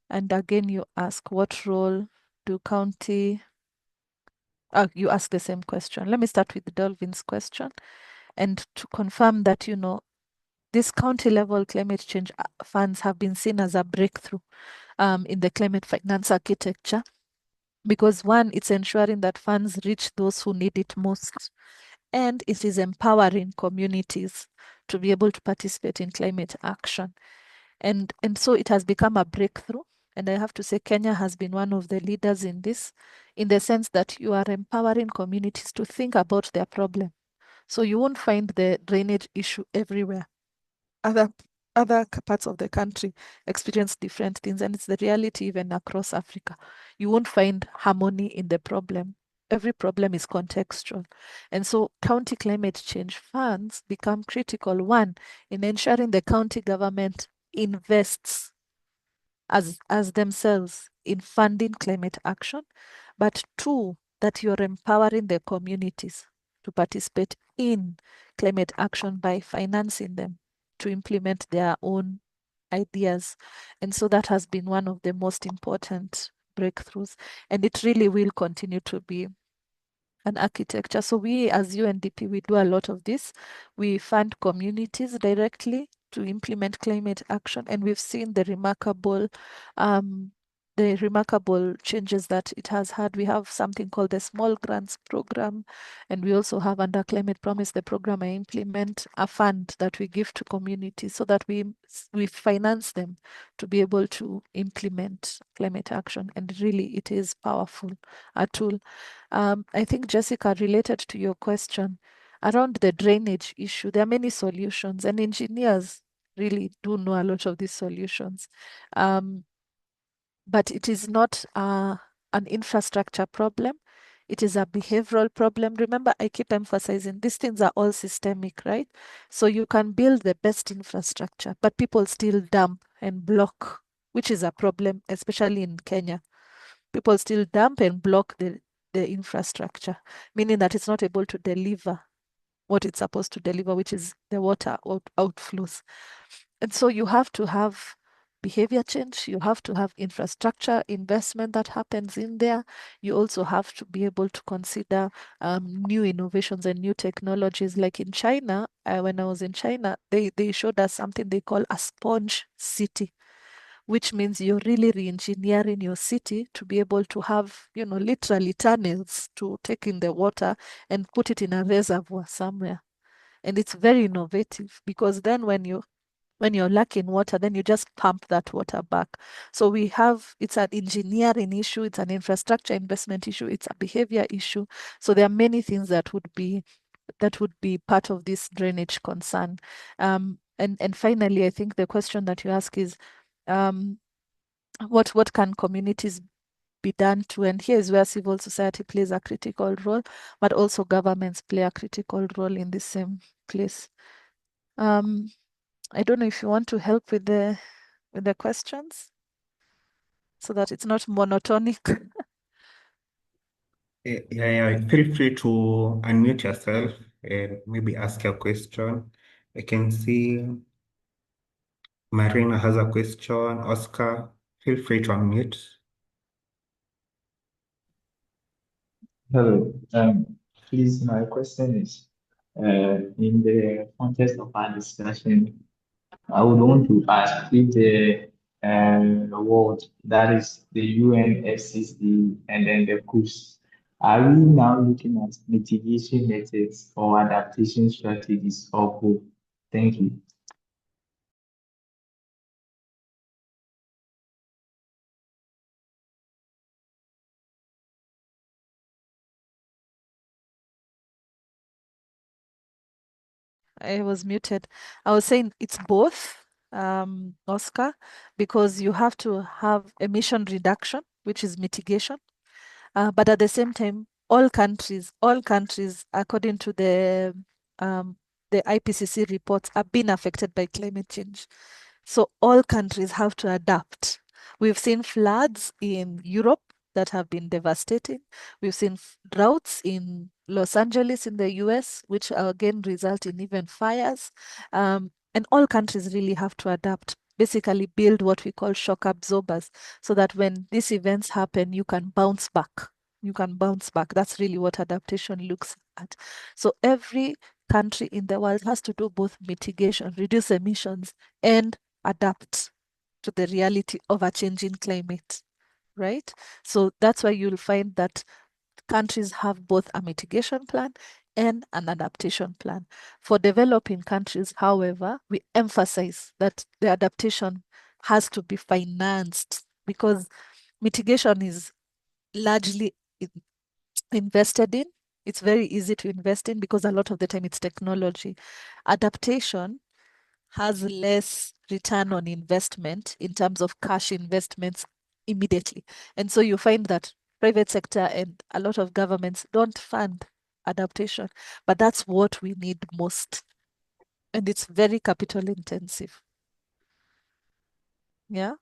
And again, you ask what role do county, you ask the same question. Let me start with Dolvin's question. And to confirm that, these county level climate change funds have been seen as a breakthrough in the climate finance architecture. Because one, it's ensuring that funds reach those who need it most. And it is empowering communities to be able to participate in climate action. And so it has become a breakthrough. And I have to say, Kenya has been one of the leaders in this, in the sense that you are empowering communities to think about their problem. So you won't find the drainage issue everywhere. Other parts of the country experience different things, and it's the reality even across Africa. You won't find harmony in the problem. Every problem is contextual. And so county climate change funds become critical, one, in ensuring the county government invests as themselves in funding climate action, but two, that you're empowering the communities to participate in climate action by financing them to implement their own ideas. And so that has been one of the most important breakthroughs, and it really will continue to be an architecture. So we as UNDP, we do a lot of this. We fund communities directly to implement climate action, and we've seen the remarkable changes that it has had. We have something called the Small Grants Program, and we also have under Climate Promise, the program I implement, a fund that we give to communities so that we finance them to be able to implement climate action. And really, it is powerful, a tool. I think, Jessica, related to your question around the drainage issue, there are many solutions, and engineers really do know a lot of these solutions. But it is not an infrastructure problem. It is a behavioral problem. Remember, I keep emphasizing these things are all systemic, right? So you can build the best infrastructure, but people still dump and block, which is a problem, especially in Kenya. People still dump and block the infrastructure, meaning that it's not able to deliver what it's supposed to deliver, which is the water outflows. And so you have to have behavior change, you have to have infrastructure investment that happens in there. You also have to be able to consider new innovations and new technologies. Like in China, when I was in China, they showed us something they call a sponge city, which means you're really re-engineering your city to be able to have, literally tunnels to take in the water and put it in a reservoir somewhere. And it's very innovative because then when you're lacking water, then you just pump that water back. So it's an engineering issue, it's an infrastructure investment issue, it's a behavior issue. So there are many things that would be part of this drainage concern. And finally, I think the question that you ask is, what can communities be done to? And here is where civil society plays a critical role, but also governments play a critical role in the same place. I don't know if you want to help with the questions so that it's not monotonic. Yeah, feel free to unmute yourself and maybe ask your question. I can see Marina has a question. Oscar, feel free to unmute. Hello. Please, my question is, in the context of our discussion, I would want to ask if the world, that is the UNFCCC and then the COOS, are we now looking at mitigation methods or adaptation strategies or both? Thank you. I was muted. I was saying it's both, Oscar, because you have to have emission reduction, which is mitigation. But at the same time, all countries, according to the IPCC reports, are being affected by climate change. So all countries have to adapt. We've seen floods in Europe that have been devastating. We've seen droughts in Los Angeles in the US, which again result in even fires. And all countries really have to adapt, basically build what we call shock absorbers, so that when these events happen, you can bounce back. You can bounce back. That's really what adaptation looks at. So every country in the world has to do both mitigation, reduce emissions, and adapt to the reality of a changing climate, right? So that's why you'll find that countries have both a mitigation plan and an adaptation plan. For developing countries, however, we emphasize that the adaptation has to be financed, because mitigation is largely invested in. It's very easy to invest in because a lot of the time it's technology. Adaptation has less return on investment in terms of cash investments immediately. And so you find that private sector and a lot of governments don't fund adaptation, but that's what we need most. And it's very capital intensive. Yeah.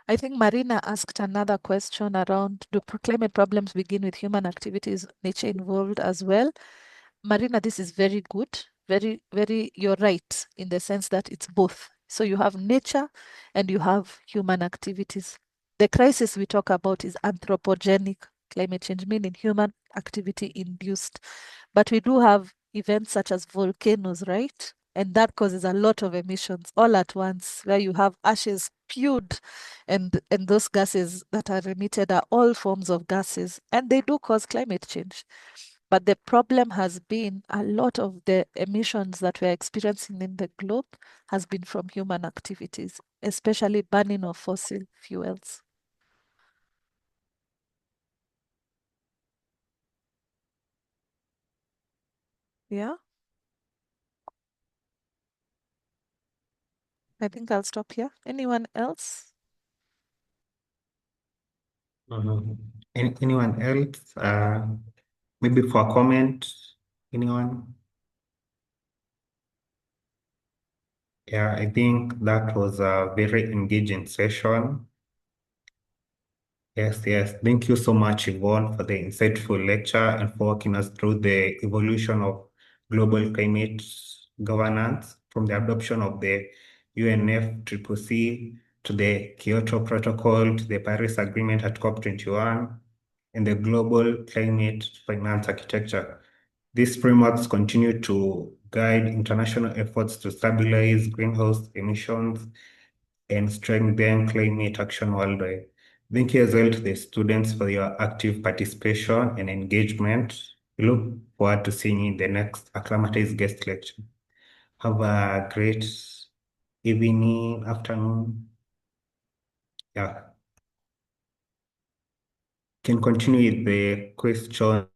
I think Marina asked another question around, do climate problems begin with human activities, nature involved as well? Marina, this is very good. Very, you're right in the sense that it's both. So you have nature and you have human activities. The crisis we talk about is anthropogenic climate change, meaning human activity induced. But we do have events such as volcanoes, right? And that causes a lot of emissions all at once, where you have ashes spewed, and those gases that are emitted are all forms of gases, and they do cause climate change. But the problem has been a lot of the emissions that we're experiencing in the globe has been from human activities, especially burning of fossil fuels. Yeah. I think I'll stop here. Anyone else? Anyone else? Maybe for a comment, anyone? Yeah, I think that was a very engaging session. Yes. Thank you so much, Yvonne, for the insightful lecture and for walking us through the evolution of global climate governance from the adoption of the UNFCCC to the Kyoto Protocol to the Paris Agreement at COP21 and the global climate finance architecture. These frameworks continue to guide international efforts to stabilize greenhouse emissions and strengthen climate action worldwide. Thank you as well to the students for your active participation and engagement. We look forward to seeing you in the next Acclimatized Guest Lecture. Have a great evening, afternoon. Yeah. Can continue with the question.